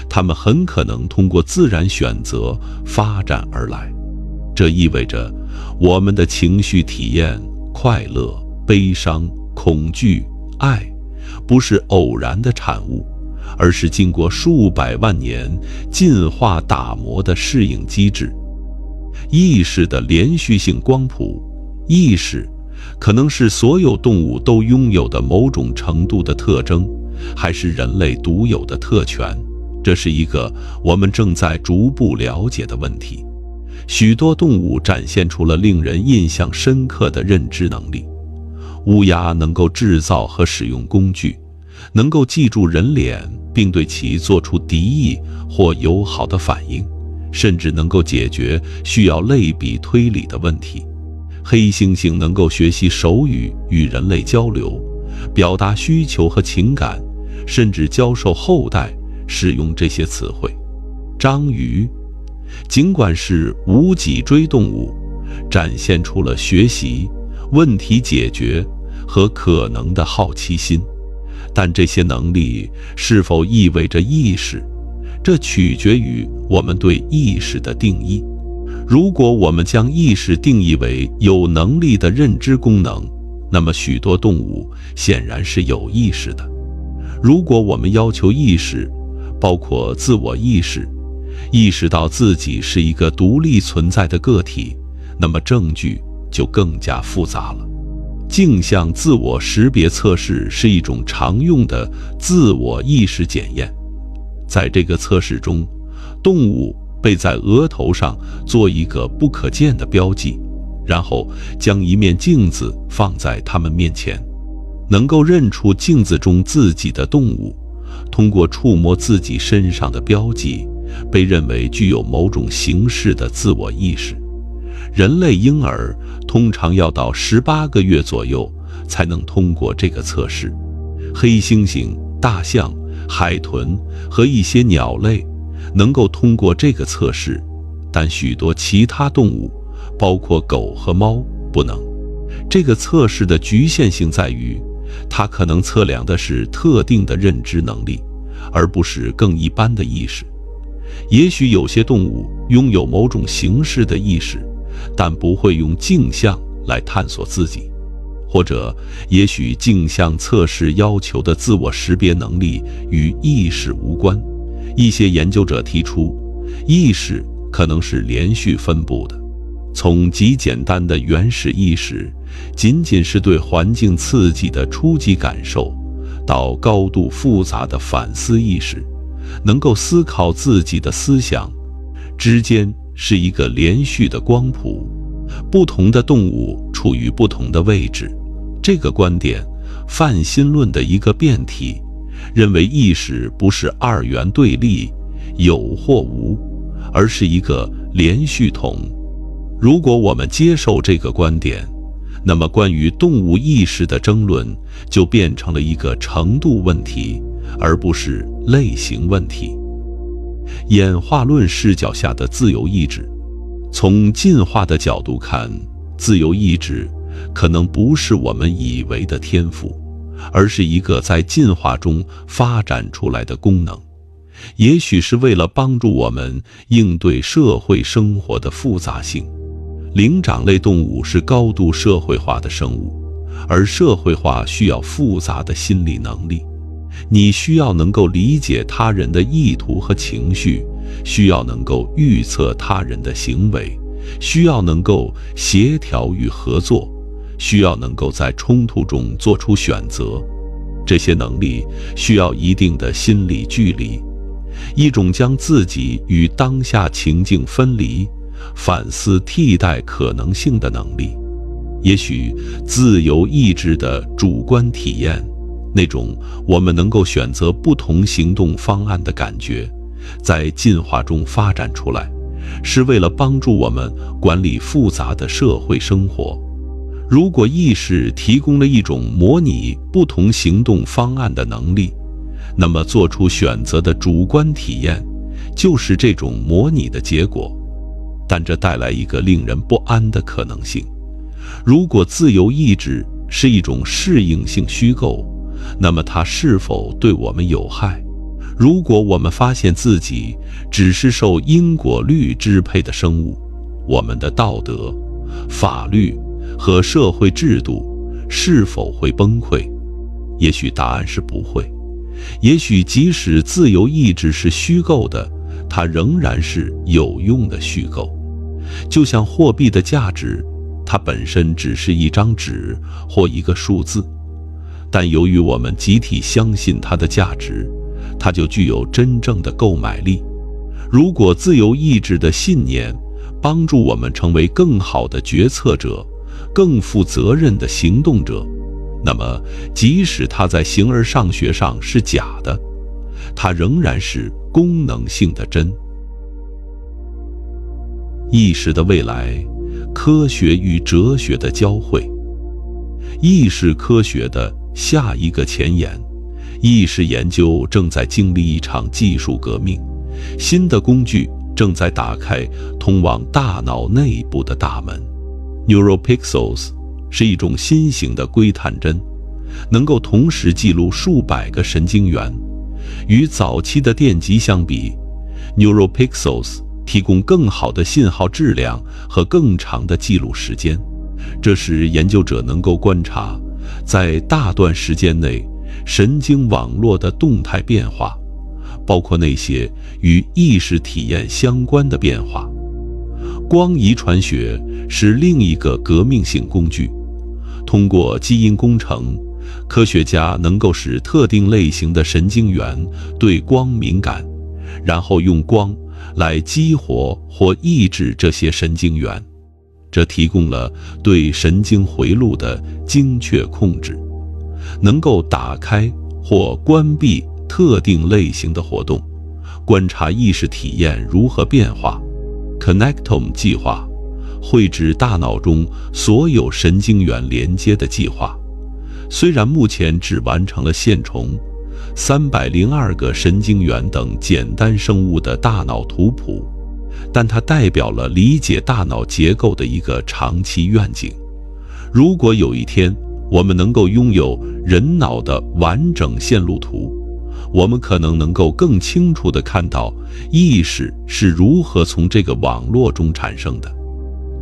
它们很可能通过自然选择发展而来。这意味着我们的情绪体验，快乐、悲伤、恐惧、爱，不是偶然的产物，而是经过数百万年进化打磨的适应机制。意识的连续性光谱，意识可能是所有动物都拥有的某种程度的特征，还是人类独有的特权？这是一个我们正在逐步了解的问题。许多动物展现出了令人印象深刻的认知能力。乌鸦能够制造和使用工具，能够记住人脸并对其做出敌意或友好的反应，甚至能够解决需要类比推理的问题。黑猩猩能够学习手语与人类交流，表达需求和情感，甚至教授后代使用这些词汇。章鱼尽管是无脊椎动物，展现出了学习、问题解决和可能的好奇心，但这些能力是否意味着意识，这取决于我们对意识的定义。如果我们将意识定义为有能力的认知功能，那么许多动物显然是有意识的。如果我们要求意识，包括自我意识，意识到自己是一个独立存在的个体，那么证据就更加复杂了。镜像自我识别测试是一种常用的自我意识检验。在这个测试中，动物被在额头上做一个不可见的标记，然后将一面镜子放在它们面前。能够认出镜子中自己的动物，通过触摸自己身上的标记，被认为具有某种形式的自我意识。人类婴儿通常要到18个月左右才能通过这个测试。黑猩猩、大象、海豚和一些鸟类能够通过这个测试，但许多其他动物，包括狗和猫，不能。这个测试的局限性在于，它可能测量的是特定的认知能力，而不是更一般的意识。也许有些动物拥有某种形式的意识，但不会用镜像来探索自己。或者也许镜像测试要求的自我识别能力与意识无关。一些研究者提出，意识可能是连续分布的，从极简单的原始意识，仅仅是对环境刺激的初级感受，到高度复杂的反思意识，能够思考自己的思想，之间是一个连续的光谱。不同的动物处于不同的位置。这个观点，泛心论的一个变体，认为意识不是二元对立，有或无，而是一个连续统。如果我们接受这个观点，那么关于动物意识的争论就变成了一个程度问题，而不是类型问题。演化论视角下的自由意志。从进化的角度看，自由意志可能不是我们以为的天赋，而是一个在进化中发展出来的功能。也许是为了帮助我们应对社会生活的复杂性。灵长类动物是高度社会化的生物，而社会化需要复杂的心理能力。你需要能够理解他人的意图和情绪，需要能够预测他人的行为，需要能够协调与合作，需要能够在冲突中做出选择。这些能力需要一定的心理距离，一种将自己与当下情境分离，反思替代可能性的能力。也许自由意志的主观体验，那种我们能够选择不同行动方案的感觉，在进化中发展出来，是为了帮助我们管理复杂的社会生活。如果意识提供了一种模拟不同行动方案的能力，那么做出选择的主观体验就是这种模拟的结果。但这带来一个令人不安的可能性：如果自由意志是一种适应性虚构，那么它是否对我们有害？如果我们发现自己只是受因果律支配的生物，我们的道德、法律和社会制度是否会崩溃？也许答案是不会。也许即使自由意志是虚构的，它仍然是有用的虚构。就像货币的价值，它本身只是一张纸或一个数字，但由于我们集体相信它的价值，它就具有真正的购买力。如果自由意志的信念帮助我们成为更好的决策者，更负责任的行动者，那么即使它在形而上学上是假的，它仍然是功能性的真。意识的未来，科学与哲学的交汇。意识科学的下一个前沿，意识研究正在经历一场技术革命，新的工具正在打开通往大脑内部的大门。NeuroPixels 是一种新型的硅碳针，能够同时记录数百个神经元。与早期的电极相比， NeuroPixels 提供更好的信号质量和更长的记录时间，这使研究者能够观察在大段时间内神经网络的动态变化，包括那些与意识体验相关的变化。光遗传学是另一个革命性工具，通过基因工程，科学家能够使特定类型的神经元对光敏感，然后用光来激活或抑制这些神经元，这提供了对神经回路的精确控制，能够打开或关闭特定类型的活动，观察意识体验如何变化。Connectome 计划绘制大脑中所有神经元连接的计划，虽然目前只完成了线虫、302个神经元等简单生物的大脑图谱，但它代表了理解大脑结构的一个长期愿景。如果有一天我们能够拥有人脑的完整线路图，我们可能能够更清楚地看到意识是如何从这个网络中产生的。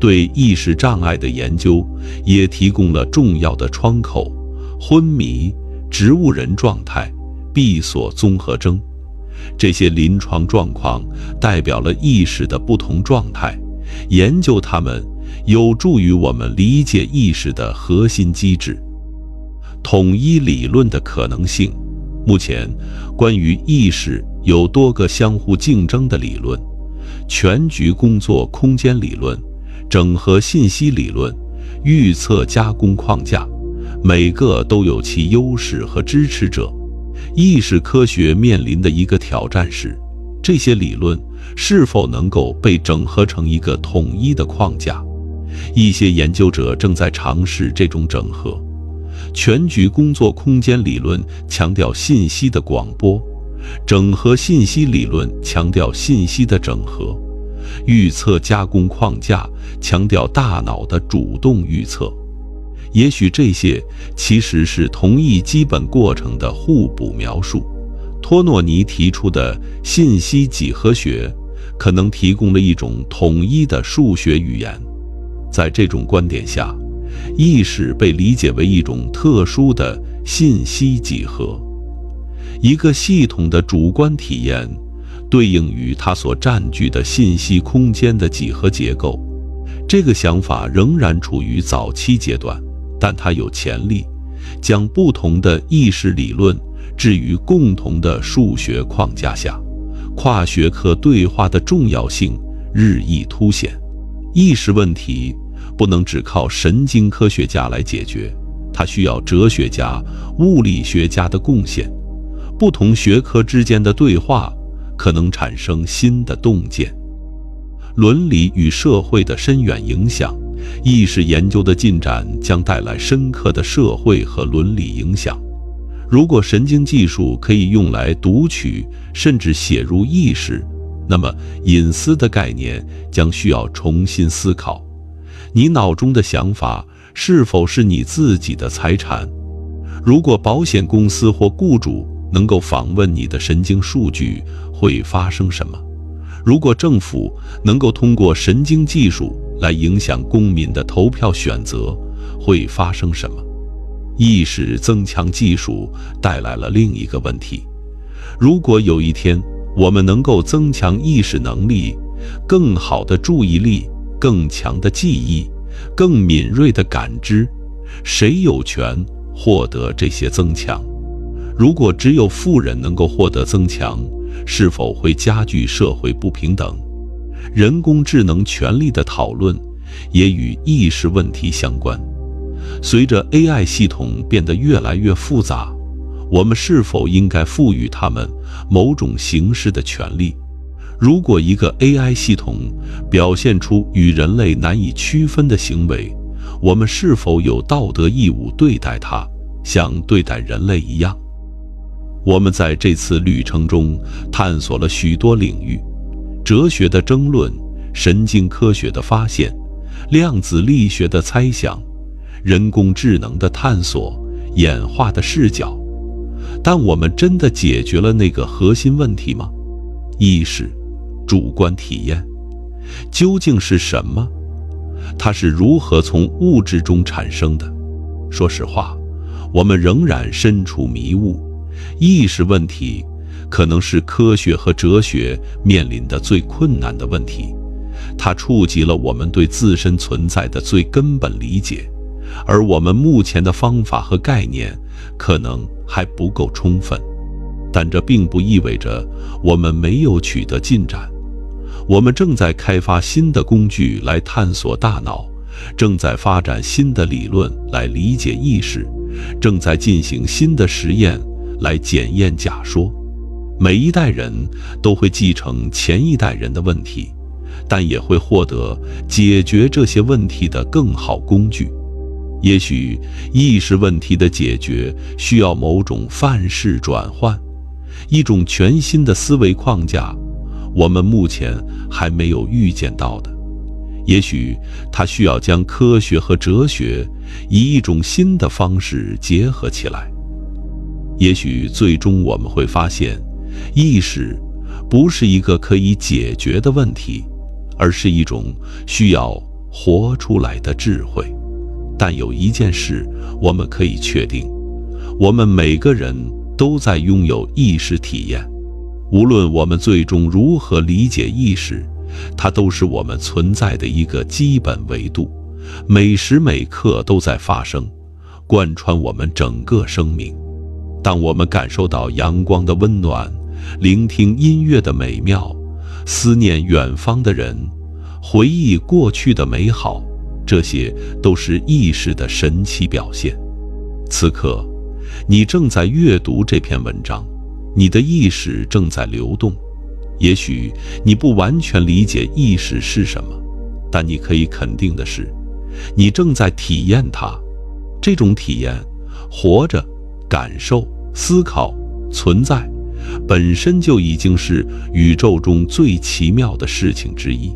对意识障碍的研究也提供了重要的窗口：昏迷、植物人状态、闭锁综合征。这些临床状况代表了意识的不同状态，研究它们有助于我们理解意识的核心机制。统一理论的可能性。目前，关于意识有多个相互竞争的理论：全局工作空间理论、整合信息理论、预测加工框架，每个都有其优势和支持者。意识科学面临的一个挑战是，这些理论是否能够被整合成一个统一的框架。一些研究者正在尝试这种整合。全局工作空间理论强调信息的广播，整合信息理论强调信息的整合，预测加工框架强调大脑的主动预测。也许这些其实是同一基本过程的互补描述。托诺尼提出的信息几何学可能提供了一种统一的数学语言。在这种观点下，意识被理解为一种特殊的信息几何，一个系统的主观体验对应于它所占据的信息空间的几何结构。这个想法仍然处于早期阶段，但它有潜力将不同的意识理论置于共同的数学框架下。跨学科对话的重要性日益凸显。意识问题不能只靠神经科学家来解决，它需要哲学家、物理学家的贡献。不同学科之间的对话可能产生新的洞见。伦理与社会的深远影响。意识研究的进展将带来深刻的社会和伦理影响。如果神经技术可以用来读取甚至写入意识，那么隐私的概念将需要重新思考。你脑中的想法是否是你自己的财产？如果保险公司或雇主能够访问你的神经数据，会发生什么？如果政府能够通过神经技术来影响公民的投票选择，会发生什么？意识增强技术带来了另一个问题：如果有一天我们能够增强意识能力，更好的注意力，更强的记忆，更敏锐的感知，谁有权获得这些增强？如果只有富人能够获得增强，是否会加剧社会不平等？人工智能权利的讨论也与意识问题相关。随着 AI 系统变得越来越复杂，我们是否应该赋予它们某种形式的权利？如果一个 AI 系统表现出与人类难以区分的行为，我们是否有道德义务对待它，像对待人类一样？我们在这次旅程中探索了许多领域：哲学的争论、神经科学的发现、量子力学的猜想、人工智能的探索、演化的视角。但我们真的解决了那个核心问题吗？意识、主观体验究竟是什么？它是如何从物质中产生的？说实话，我们仍然身处迷雾。意识问题可能是科学和哲学面临的最困难的问题，它触及了我们对自身存在的最根本理解，而我们目前的方法和概念可能还不够充分。但这并不意味着我们没有取得进展。我们正在开发新的工具来探索大脑，正在发展新的理论来理解意识，正在进行新的实验来检验假说。每一代人都会继承前一代人的问题，但也会获得解决这些问题的更好工具。也许意识问题的解决需要某种范式转换，一种全新的思维框架，我们目前还没有预见到的。也许它需要将科学和哲学以一种新的方式结合起来。也许最终我们会发现，意识不是一个可以解决的问题，而是一种需要活出来的智慧。但有一件事我们可以确定，我们每个人都在拥有意识体验。无论我们最终如何理解意识，它都是我们存在的一个基本维度，每时每刻都在发生，贯穿我们整个生命。当我们感受到阳光的温暖，聆听音乐的美妙，思念远方的人，回忆过去的美好，这些都是意识的神奇表现。此刻，你正在阅读这篇文章，你的意识正在流动。也许你不完全理解意识是什么，但你可以肯定的是，你正在体验它。这种体验，活着、感受、思考、存在，本身就已经是宇宙中最奇妙的事情之一。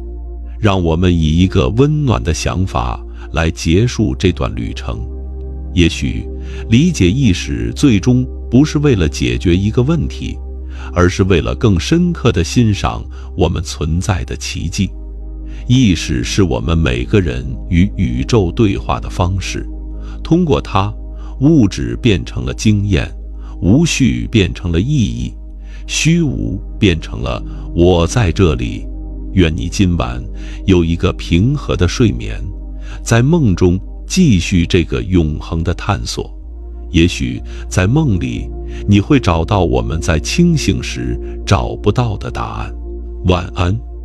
让我们以一个温暖的想法来结束这段旅程。也许理解意识最终不是为了解决一个问题，而是为了更深刻地欣赏我们存在的奇迹。意识是我们每个人与宇宙对话的方式，通过它，物质变成了经验，无序变成了意义，虚无变成了我在这里。愿你今晚有一个平和的睡眠，在梦中继续这个永恒的探索。也许在梦里，你会找到我们在清醒时找不到的答案。晚安。